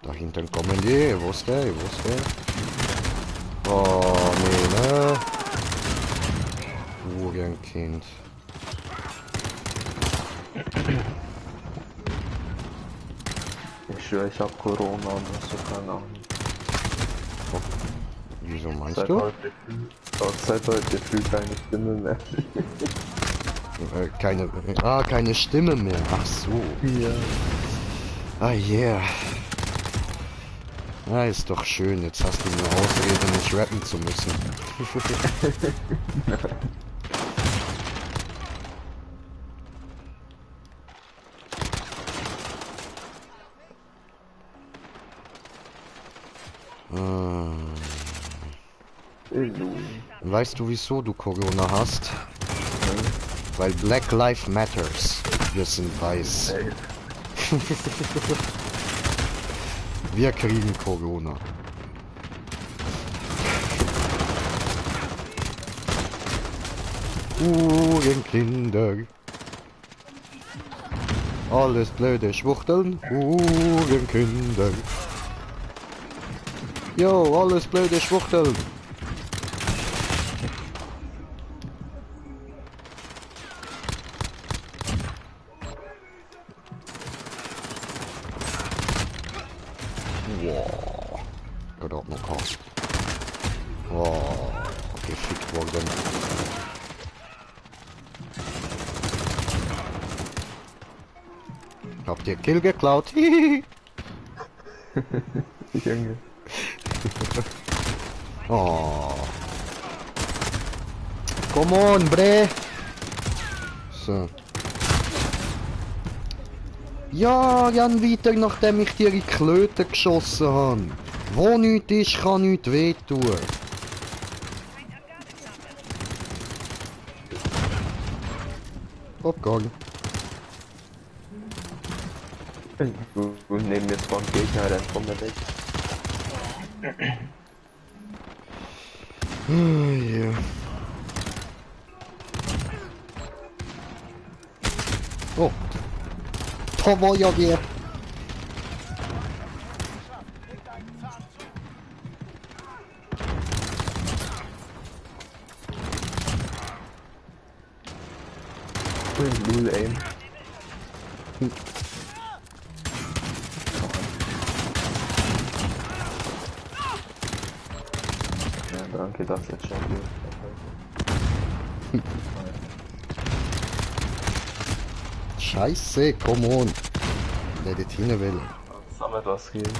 Da hinten kommen die. Wo ist der? Wo ist der? Oh, nee, ne? Hurenkind. Ich schwöre, ich hab Corona und so, keine Ahnung. Wieso meinst Seit du? heute, seit heute fühlt keine Stimme mehr. Keine Stimme mehr. Ach so. Ja. Ah, yeah. Ja, ist doch schön. Jetzt hast du eine Ausrede, nicht rappen zu müssen. Weißt du, wieso du Corona hast? Weil Black Lives Matters. Wir sind weiß. Wir kriegen Corona. Hurenkinder. Alles blöde Schwuchteln. Hurenkinder. Jo, alles blöde Schwuchteln. Wow. Oder auch noch aus. Wow. Gefickt worden. Habt ihr Kill geklaut? Junge. Oh. Come on, bre. So. Ja, Jan weiter, nachdem ich dir in die Klöte geschossen habe. Wo nichts ist, kann nichts wehtun. Abgang. Neben mir spawn Gegner, dann kommt er weg. Yeah. Oh. Da war ja wer. Lul aim. Ja, danke, das jetzt schon gut. Scheiße, come on. Der dort hin will. Sammelt was geben.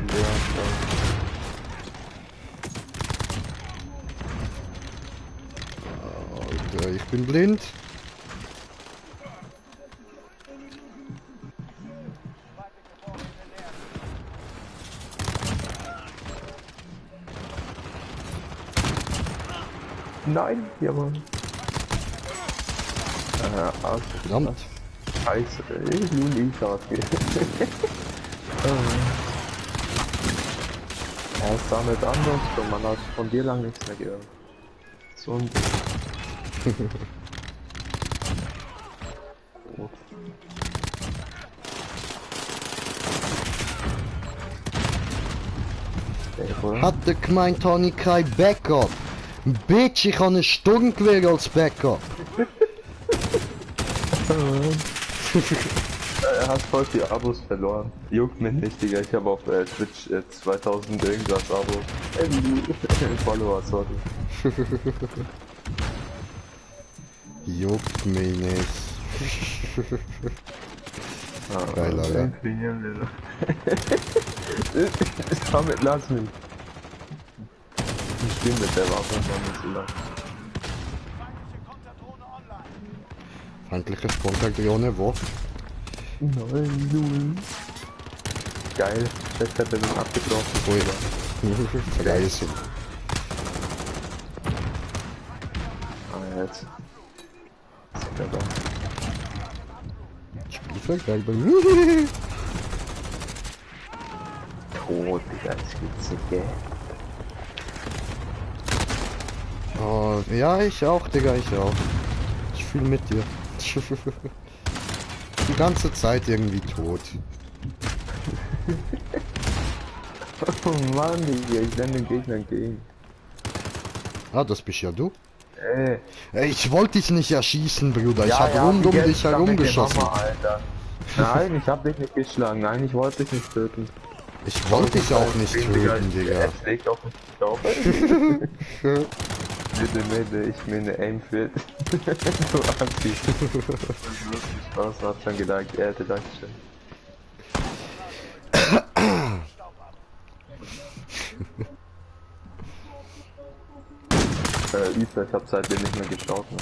Leon, Alter, ich bin blind. Nein, jawohl. Verdammt. Scheiße, nun ich sag dir. Er ist damit anders, und man hat von dir lang nichts mehr gehört. So ein oh. Hatte gemeint, Tony kein Backup. Bitch, ich habe ein Sturmgewehr als Backup. Er hat voll die Abos verloren. Juckt mich nicht, Digga. Ich habe auf Twitch 2000 irgendwas Abos. Follower, sorry. Juckt mich nicht. Geil, Alter. Damit lass mich. Ich spiele mit der Waffe noch nicht so lang. Feindliche Konterdrohne, wo? Nein, Junge. Geil. Vielleicht hat er den abgebrochen. Ui. Vergessen. Ah, jetzt. Ist er da. Spielfeld geil bei mir. Tot, Digga, das gibt's nicht, gell? Oh, ja, ich auch, Digga, ich auch. Ich fühle mit dir. Die ganze Zeit irgendwie tot. Oh Mann, Digga, ich renne den Gegner entgegen. Ah, das bist ja du? Ey. Ey, ich wollte dich nicht erschießen, Bruder. Ich hab ja, rund um die dich herum Mama, geschossen. Alter. Nein, ich hab dich nicht geschlagen. Nein, ich wollte dich nicht töten. Ich wollte dich auch nicht töten, Digga. Er schlägt auf mich drauf. Bitte, ich meine Aim fit. Du Anti. Spaß, hab schon gedacht, er hätte Dankeschön. Isa, ich hab seitdem nicht mehr geschaut. Ne?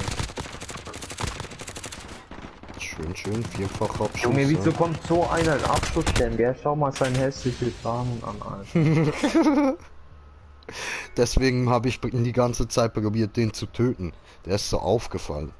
Schön, vierfach Abschuss. Junge, wieso kommt so einer in Abschuss denn? Der schau mal sein hässliches Rahmen an, Alter. Deswegen habe ich die ganze Zeit probiert, den zu töten. Der ist so aufgefallen.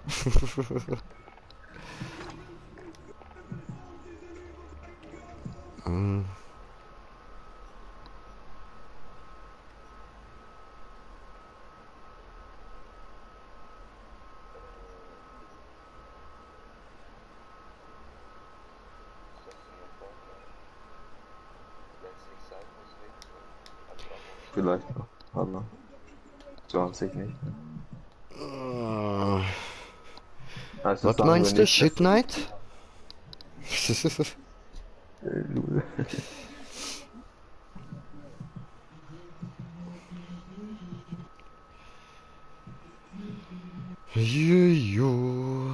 Vielleicht noch, aber 20 nicht. Also Was sagen meinst wir du, nicht, Shit Knight? Lul. Juju.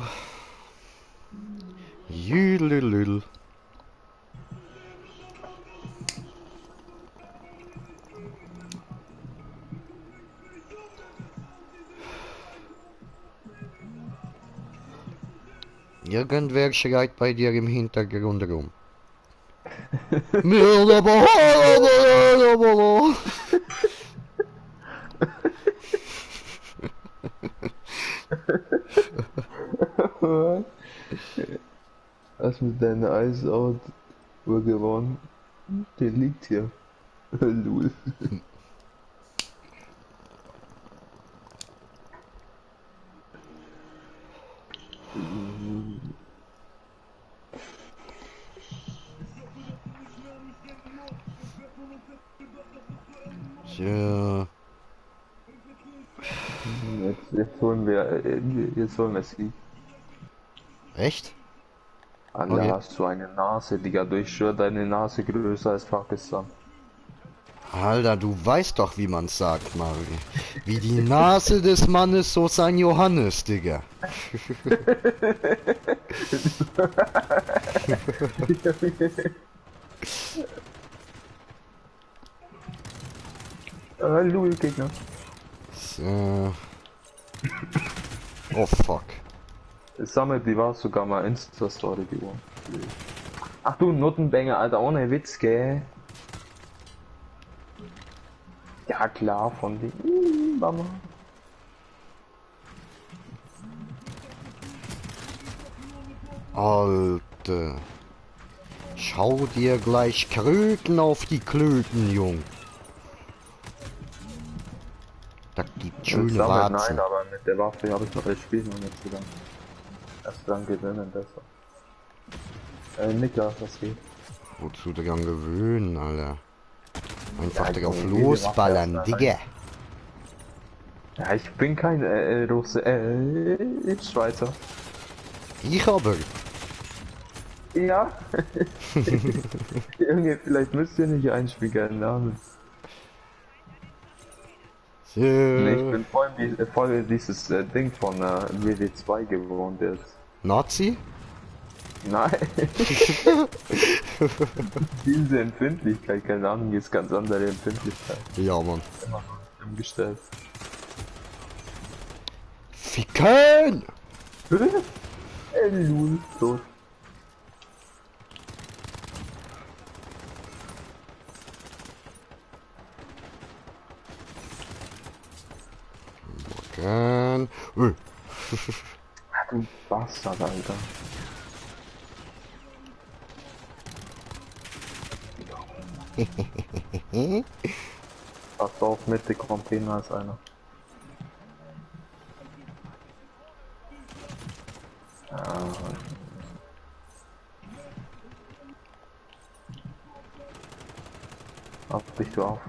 Jülülül. Irgendwer schreit bei dir im Hintergrund rum. Was mit deiner Eis-Out Uhr gewonnen? Der liegt hier. Lul. Ja. Jetzt holen wir sie. Echt? Alter, Okay. hast du eine Nase, Digga, du, ich schwör, deine Nase größer als Pakistan. Alter, du weißt doch, wie man sagt, Mari. Wie die Nase des Mannes, so sein Johannes, Digga. Lul, Gegner. So. Oh fuck. Sammelt, die war sogar mal Insta-Story, die Uhr. Ach du Nuttenbänger, Alter, ohne Witz, gell? Ja klar, von die Mama. Alter. Schau dir gleich Kröten auf die Klöten, Jung. Da gibt schöne Damit Warzen. nein, aber mit der Waffe habe ich noch das Spiel noch nicht so lange. Erst dann gewinnen besser. Niklas, was geht? Wozu dran gewöhnen, Alter? Einfach Ja, drauf jede Waffe losballern, erst Digga. Ja, ich bin kein Russe, Schweizer. Ich aber. Ja. Junge, vielleicht müsst ihr nicht einspielen, keinen Namen. So. Nee, ich bin voll dieses Ding von WW2 gewohnt jetzt. Nazi? Nein. Diese Empfindlichkeit, keine Ahnung, ist ganz andere Empfindlichkeit. Ja, Mann. Immer so umgestellt. Ficken! Lul, tot. Ficken. Ach, du Bastard, Alter. Pass auf, Mitte kommt hin als einer. Ah. Auf dich, du auf.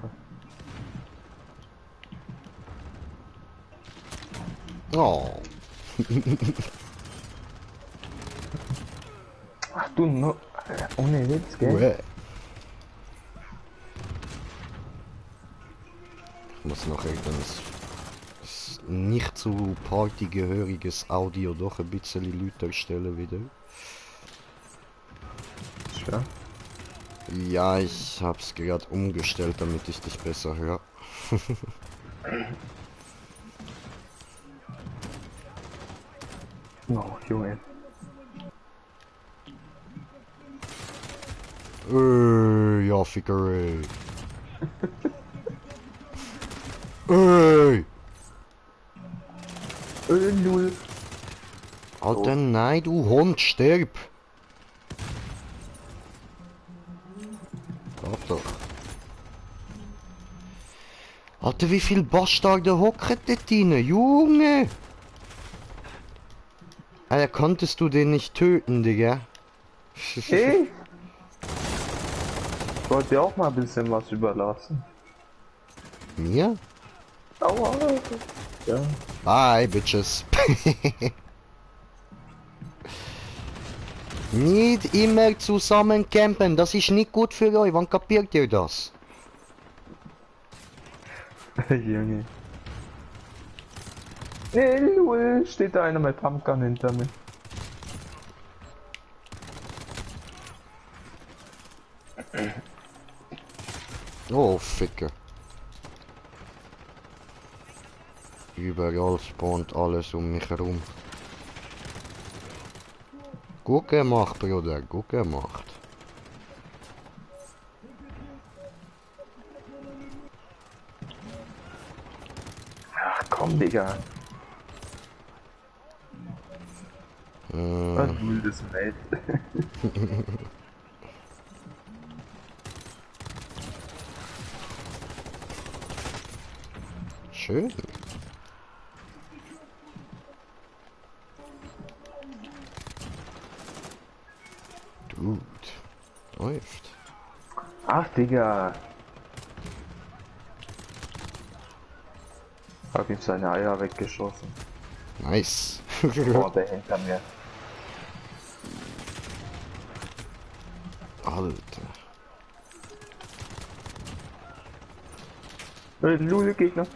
Oh. Ach du, no, ohne Witz, gell? Uäh. Ich muss noch irgendwas nicht zu partygehöriges Audio doch ein bisschen lauter stellen wieder. Ja. Ja, ich hab's gerade umgestellt, damit ich dich besser höre. Oh, Junge. Ja, Ficker, ey. Ey! Null. Alter, nein, du Hund, stirb! Warte doch. Alter, wie viel Bastarde hocken dort rein, Junge! Alter, konntest du den nicht töten, Digga? Hey! Ich wollte dir auch mal ein bisschen was überlassen. Mir? Aua! Ja. Bye, Bitches. Nicht immer zusammen campen, das ist nicht gut für euch. Wann kapiert ihr das? Junge. Hey, Null! Steht da einer mit Pumpgun hinter mir. Oh, Ficke. Überall spawnt alles um mich herum. Gut gemacht, Bruder, gut gemacht. Ach komm, Digga. Was will das Welt? Schön. Gut. Läuft. Ach, Digga. Hab ihm seine Eier weggeschossen. Nice. Boah, der hinter mir. Alter. Lule Gegner.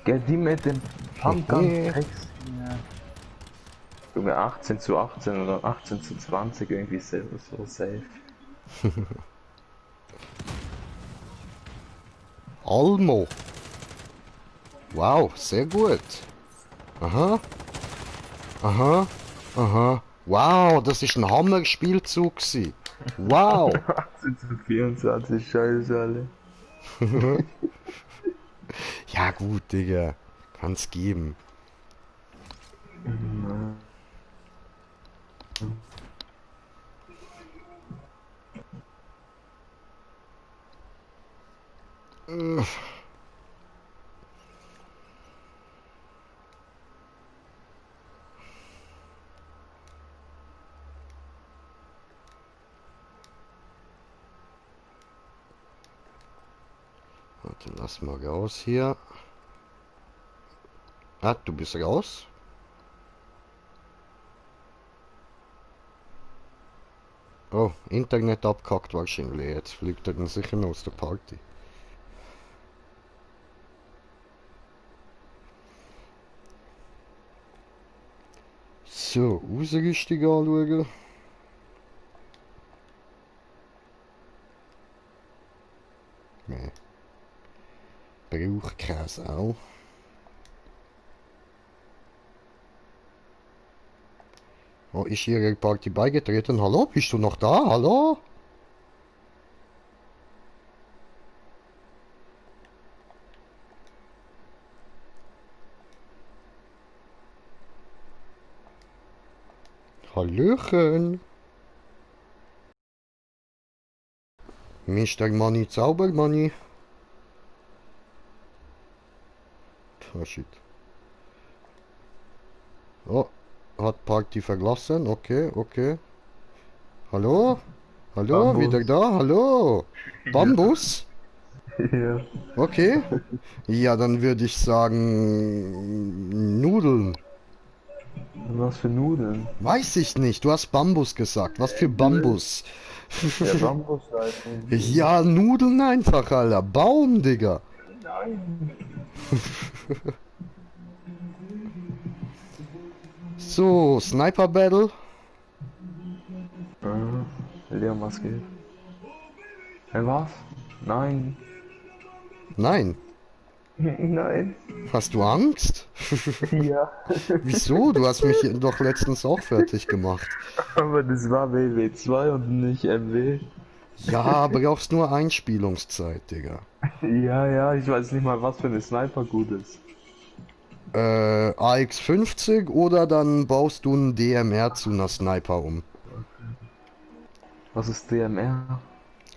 Gell, die mit dem Pumpgun. Junge, 18:18 oder 18:20 irgendwie so safe. Almo. Wow, sehr gut. Aha. Aha. Aha. Wow, das ist ein Hammer-Spielzug gewesen. Wow. 18:24, scheiße alle. Ja gut, Digga. Kann's geben. Äh. Warte, lass mal raus hier. Ah, du bist raus? Oh, Internet abkackt wahrscheinlich. Jetzt fliegt er dann sicher noch aus der Party. So, Ausrüstung anschauen. Nee. Braucht keine Sau. Oh, ist Ihre Party beigetreten? Hallo, bist du noch da? Hallo? Hallöchen. Mr. Money Zaubermoney. Oh shit. Oh, hat Party verlassen. Okay, okay. Hallo? Hallo, Bambus. wieder da? Hallo? Bambus? Ja. Okay. Ja, dann würde ich sagen Nudeln. Was für Nudeln? Weiß ich nicht. Du hast Bambus gesagt. Was für Bambus? Ja, Bambusseiten. Ja, Nudeln einfach, Alter. Baum, Digga. Nein. So, Sniper Battle. Leon, was geht? Hey, was? Nein. Nein. Nein. Hast du Angst? Ja. Wieso? Du hast mich doch letztens auch fertig gemacht. Aber das war WW2 und nicht MW. Ja, brauchst nur Einspielungszeit, Digga. Ja, ja, ich weiß nicht mal, was für eine Sniper gut ist. AX50 oder dann baust du einen DMR zu einer Sniper um. Was ist DMR?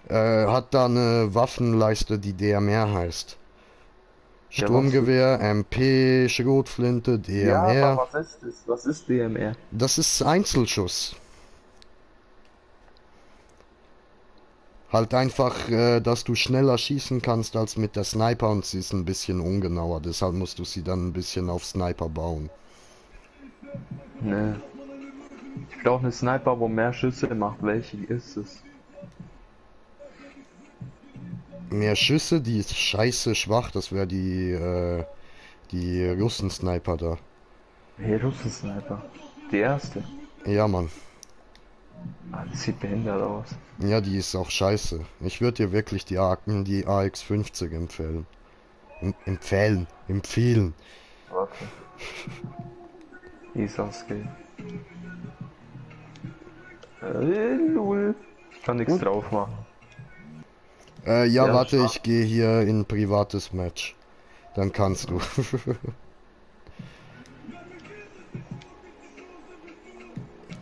Hat da eine Waffenleiste, die DMR heißt. Ja, Sturmgewehr, MP, Schrotflinte, Ja, aber DMR. was ist das? Was ist DMR? Das ist Einzelschuss. Halt einfach, dass du schneller schießen kannst als mit der Sniper und sie ist ein bisschen ungenauer. Deshalb musst du sie dann ein bisschen auf Sniper bauen. Ne. Ich brauche eine Sniper, wo mehr Schüsse macht. Welche ist es? Mehr Schüsse, die ist scheiße schwach. Das wäre die Russen-Sniper da. Hey, Russen-Sniper. Die erste. Ja, Mann. Ah, das sieht behindert aus. Ja, die ist auch scheiße. Ich würde dir wirklich die AX50 empfehlen. Empfehlen. Warte. ISAs geht. Null. Ich kann nichts drauf machen. Ja, Ja, warte, schwach. ich gehe hier in ein privates Match. Dann kannst du.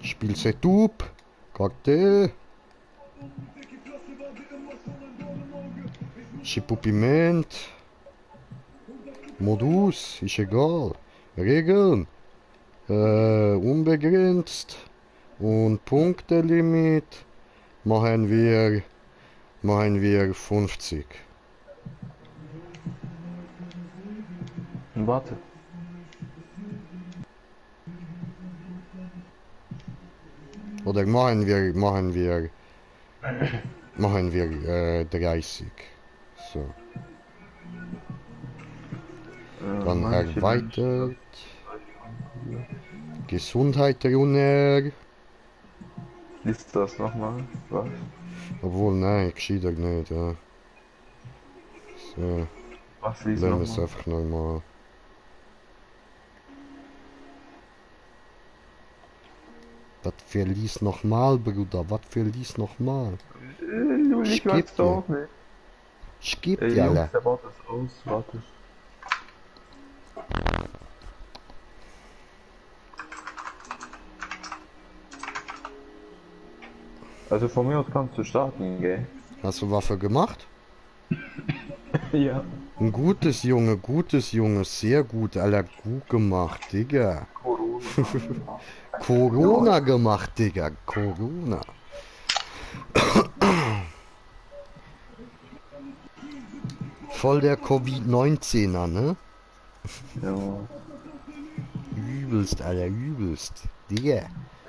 Spielsetup. Cocktail. Chipupiment. Modus, ist egal. Regeln. Unbegrenzt. Und Punktelimit machen wir 50. Warte. Oder machen wir 30. So. Dann Manche erweitert. Menschen. Gesundheit runter. Liest das nochmal? Was? Obwohl, nein, gescheiter nicht, ja. So, Was liest lassen wir es nochmal? einfach nochmal. Was für lies nochmal, Bruder? Was für lies nochmal? Null, ich Skip weiß dir. doch nicht. Skip Ey, ja, Jungs, der baut das aus. Warte. Also von mir aus kannst du starten, gell? Hast du Waffe gemacht? Ja. Ein gutes Junge, sehr gut, Alter, gut gemacht, Digga. Corona gemacht, Digga, Corona. Voll der Covid-19er, ne? Ja. Übelst, Alter, übelst. Digga.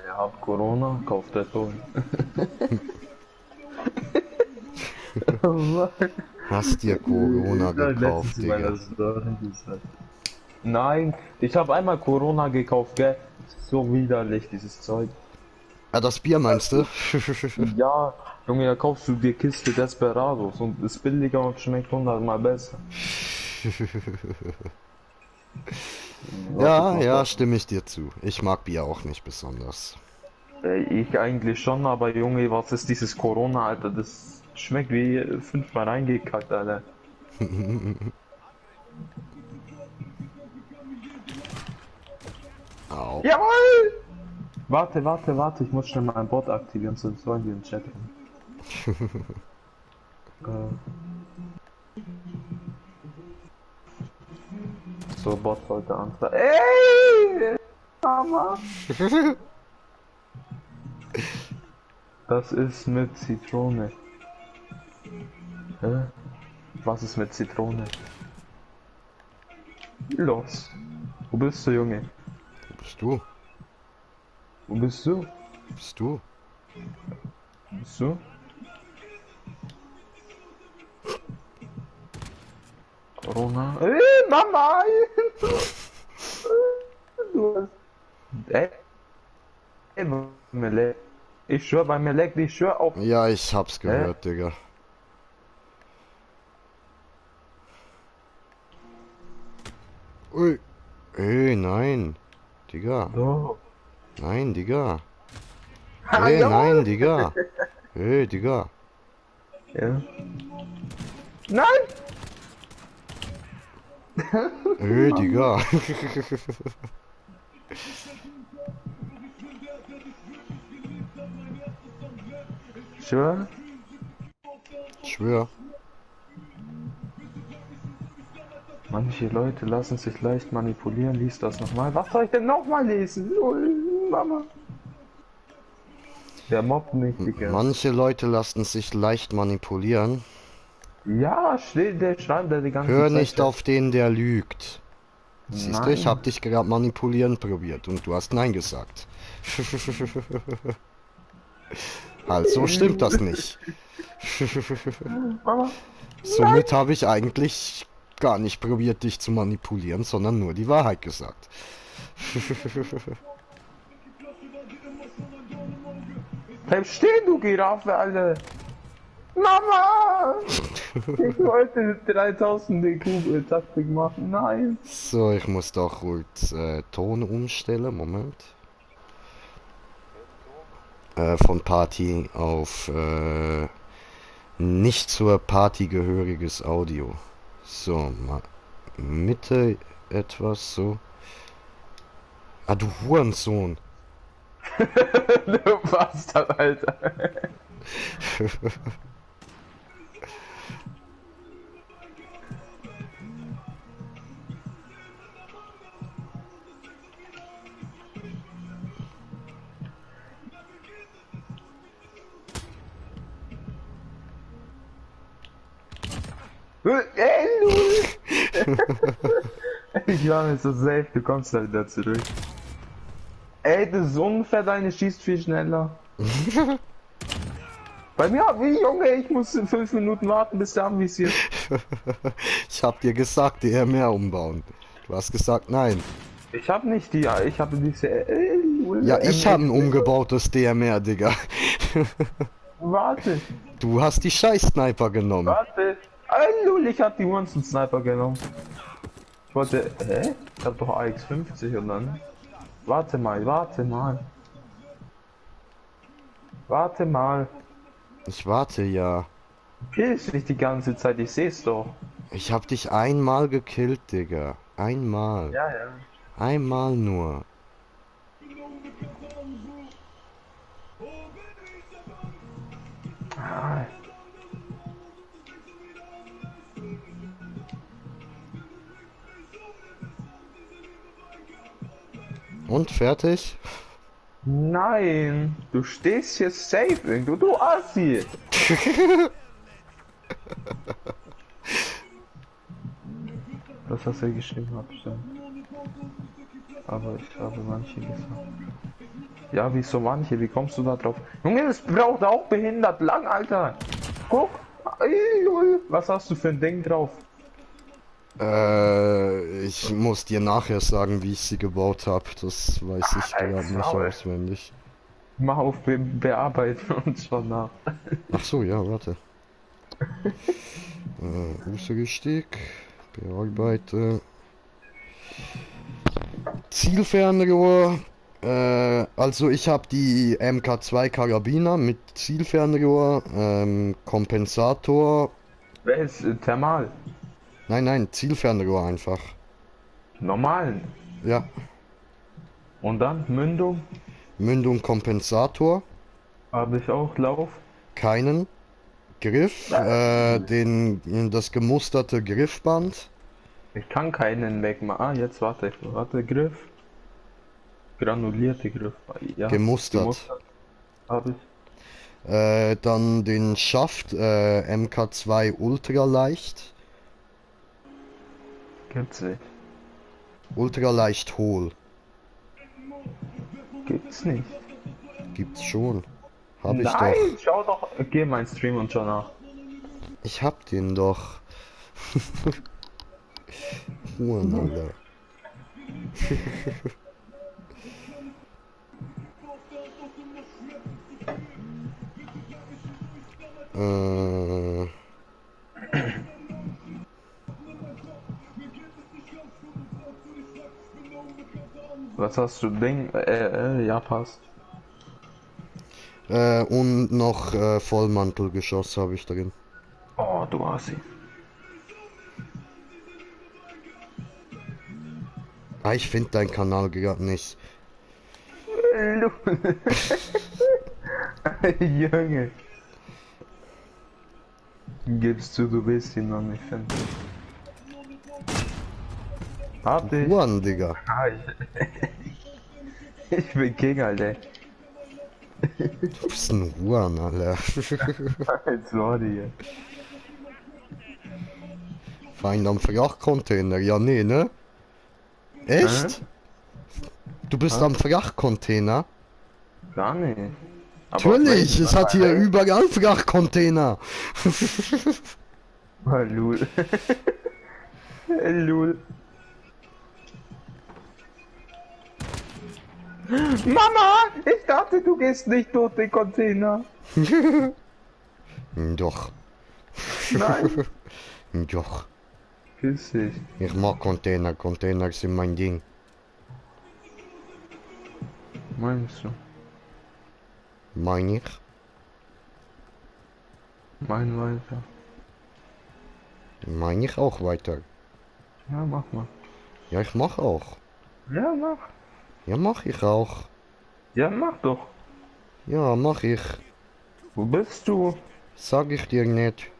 Ihr habt Corona, kauft der Ton. Hast dir Corona gekauft, Letztens in meiner Digga. Story gesagt. Nein, ich habe einmal Corona gekauft, gell? So widerlich, dieses Zeug. Ah, das Bier meinst du? Ja, Junge, da kaufst du dir Kiste Desperados und ist billiger und schmeckt 100-mal besser. Was ist Ja, noch ja, da? stimme ich dir zu. Ich mag Bier auch nicht besonders. Ich eigentlich schon, aber Junge, was ist dieses Corona, Alter? Das schmeckt wie 5-mal reingekackt, Alter. Au. Jawohl! Warte, ich muss schnell mal ein Bot aktivieren, sonst sollen die im Chat rein. So, Bot sollte anfangen. Ey! Mama! Das ist mit Zitrone. Hä? Was ist mit Zitrone? Los. Wo bist du, Junge? Wo bist du? Wo bist du? Wo bist du? Wo bist du? Corona. Ey, Mama! Du hast... Ey, mir leckt. Ich schwör, bei mir leckt, ich schwör auf... Ja, ich hab's gehört, Digga. Ui. Ey, nein. Digga. Oh. Nein, Digga. Ah, Ey, ja. nein, Digga. Ey, Digga. Ja. Nein! Ey, Digga. Schwör? Ich schwör. Manche Leute lassen sich leicht manipulieren. Lies das nochmal. Was soll ich denn nochmal lesen? Mama. Der mobbt mich, Digga. Manche Leute lassen sich leicht manipulieren. Ja, steht, der schreibt da die ganze Hör Zeit. nicht auf den, der lügt. Siehst du, ich Nein. hab dich gerade manipulieren probiert und du hast Nein gesagt. Also stimmt das nicht. Mama. Somit habe ich eigentlich gar nicht probiert, dich zu manipulieren, sondern nur die Wahrheit gesagt. Bleib stehen, du Giraffe, Alter. Mama! Ich wollte 3000 Taktik machen. Nein. So, ich muss doch kurz Ton umstellen. Moment. Von Party auf nicht zur Party gehöriges Audio. So, Mitte etwas so. Ah, du Hurensohn. Du Bastard, Alter. Ey, du! Ich war mir so safe, du kommst da wieder zurück. Ey, das ist unfair, deine schießt viel schneller. Bei mir, wie Junge, ich muss 5 Minuten warten, bis der anvisiert. Ich hab dir gesagt, DMR umbauen. Du hast gesagt nein. Ich hab nicht die, ich habe diese. Ja, ich habe ein umgebautes DMR, Digga. Warte, Du hast die Scheiß-Sniper genommen. warte. Lul, ich hab die Once Sniper genommen. Ich wollte. Hä? Ich hab doch AX50 und dann. Warte mal, warte mal. Warte mal. Ich warte ja. Killst nicht die ganze Zeit, ich seh's doch. Ich hab dich einmal gekillt, Digga. Einmal. Ja, ja. Einmal nur. Und fertig? Nein, du stehst hier safe irgendwo, du Assi. Das hast du geschrieben, hab ich dann. Aber ich habe manche gesagt. Ja, wieso manche? Wie kommst du da drauf? Junge, das braucht auch behindert lang, Alter. Guck. Ey, was hast du für ein Ding drauf? Ich muss dir nachher sagen, wie ich sie gebaut habe. Das weiß ich gerade nicht auswendig. Mach auf bearbeiten und schon nach. Ach so, ja, warte. Usergestick, bearbeite. Zielfernrohr. Also ich habe die MK2 Karabiner mit Zielfernrohr, Kompensator. Wer ist Thermal? Nein, Zielfernrohr einfach. Normalen. Ja. Und dann Mündung? Mündung Kompensator. Habe ich auch Lauf. Keinen. Griff, das gemusterte Griffband. Ich kann keinen wegmachen. Ah, jetzt warte, Griff. Granulierte Griff. Ja, Gemustert. Habe ich. Dann den Schaft, MK2 Ultraleicht. Gibt's nicht. Ultraleicht hohl. Gibt's nicht. Gibt's schon. Hab ich Nein, doch. schau doch. Geh mein Stream und schau nach. Ich hab den doch. Alter. Was hast du Ding? Ja, passt. Und noch Vollmantelgeschoss habe ich drin. Oh, du Assi. Ah, ich finde deinen Kanal gerade nicht. Junge. Gibst du bist ihn noch nicht finden. Hab ich. Juan, Digga. Ah, ich bin King, Alter. Du bist ein Juan, Alter. Jetzt war die hier. Feind am Frachtcontainer. Ja, nee, ne? Echt? Du bist am Frachtcontainer? Gar nicht. Natürlich, es hat hier überall Frachtcontainer. Lul. Lul. Mama, ich dachte, du gehst nicht durch den Container. Doch. Nein. Doch. Grüß dich. Ich mag Container. Container sind mein Ding. Meinst du? Mein ich? Mein weiter. Mein ich auch weiter. Ja, mach mal. Ja, ich mach auch. Ja, mach. Ja, mach ich auch. Ja, mach doch. Ja, mach ich. Wo bist du? Sag ich dir nicht.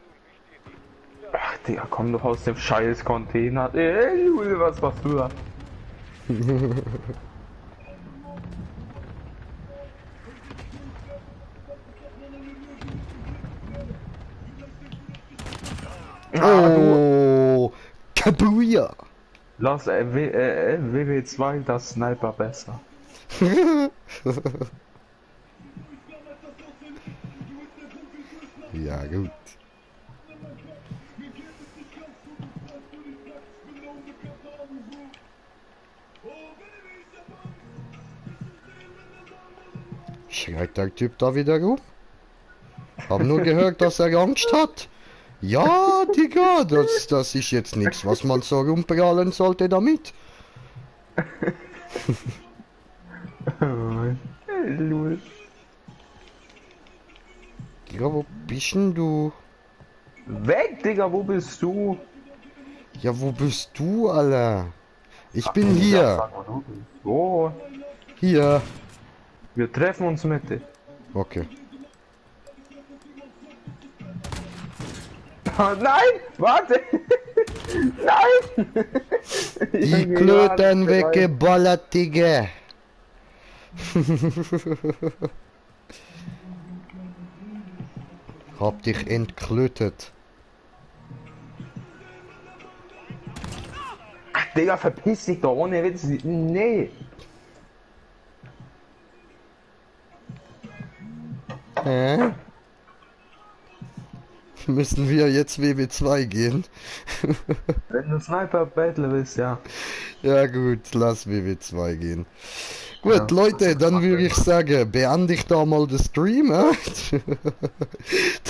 Ach, Digga, komm doch aus dem scheiß Container. Ey, Jule, was machst du da? Oh, Kabuya. Lass WW2 das Sniper besser. Ja, gut. Schreit der Typ da wieder rum? Hab nur gehört, dass er Angst hat. Ja, Digga, das ist jetzt nichts, was man so rumprallen sollte damit. Lul. Digga, wo bist denn du? Weg, Digga, wo bist du? Ja, wo bist du, Alter? Ich bin hier. Wo? Hier. Wir treffen uns Mitte. Okay. Oh, nein! Warte! Nein! Die Klöten weggeballert, Digga. Hab dich entklötet. Ach, Digga, verpiss dich doch, ohne Witz. Nee. Hä? Müssen wir jetzt WW2 gehen? Wenn du Sniper Battle willst, ja. Ja gut, lass WW2 gehen. Gut, Ja. Leute, dann würde ich sagen, beende ich da mal den Stream.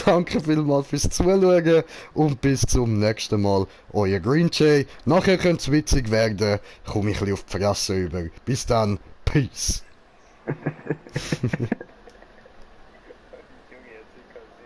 Danke vielmals fürs Zuschauen und bis zum nächsten Mal. Euer Green Jay. Nachher könnte es witzig werden, komme ich ein bisschen auf die Fresse über. Bis dann, Peace.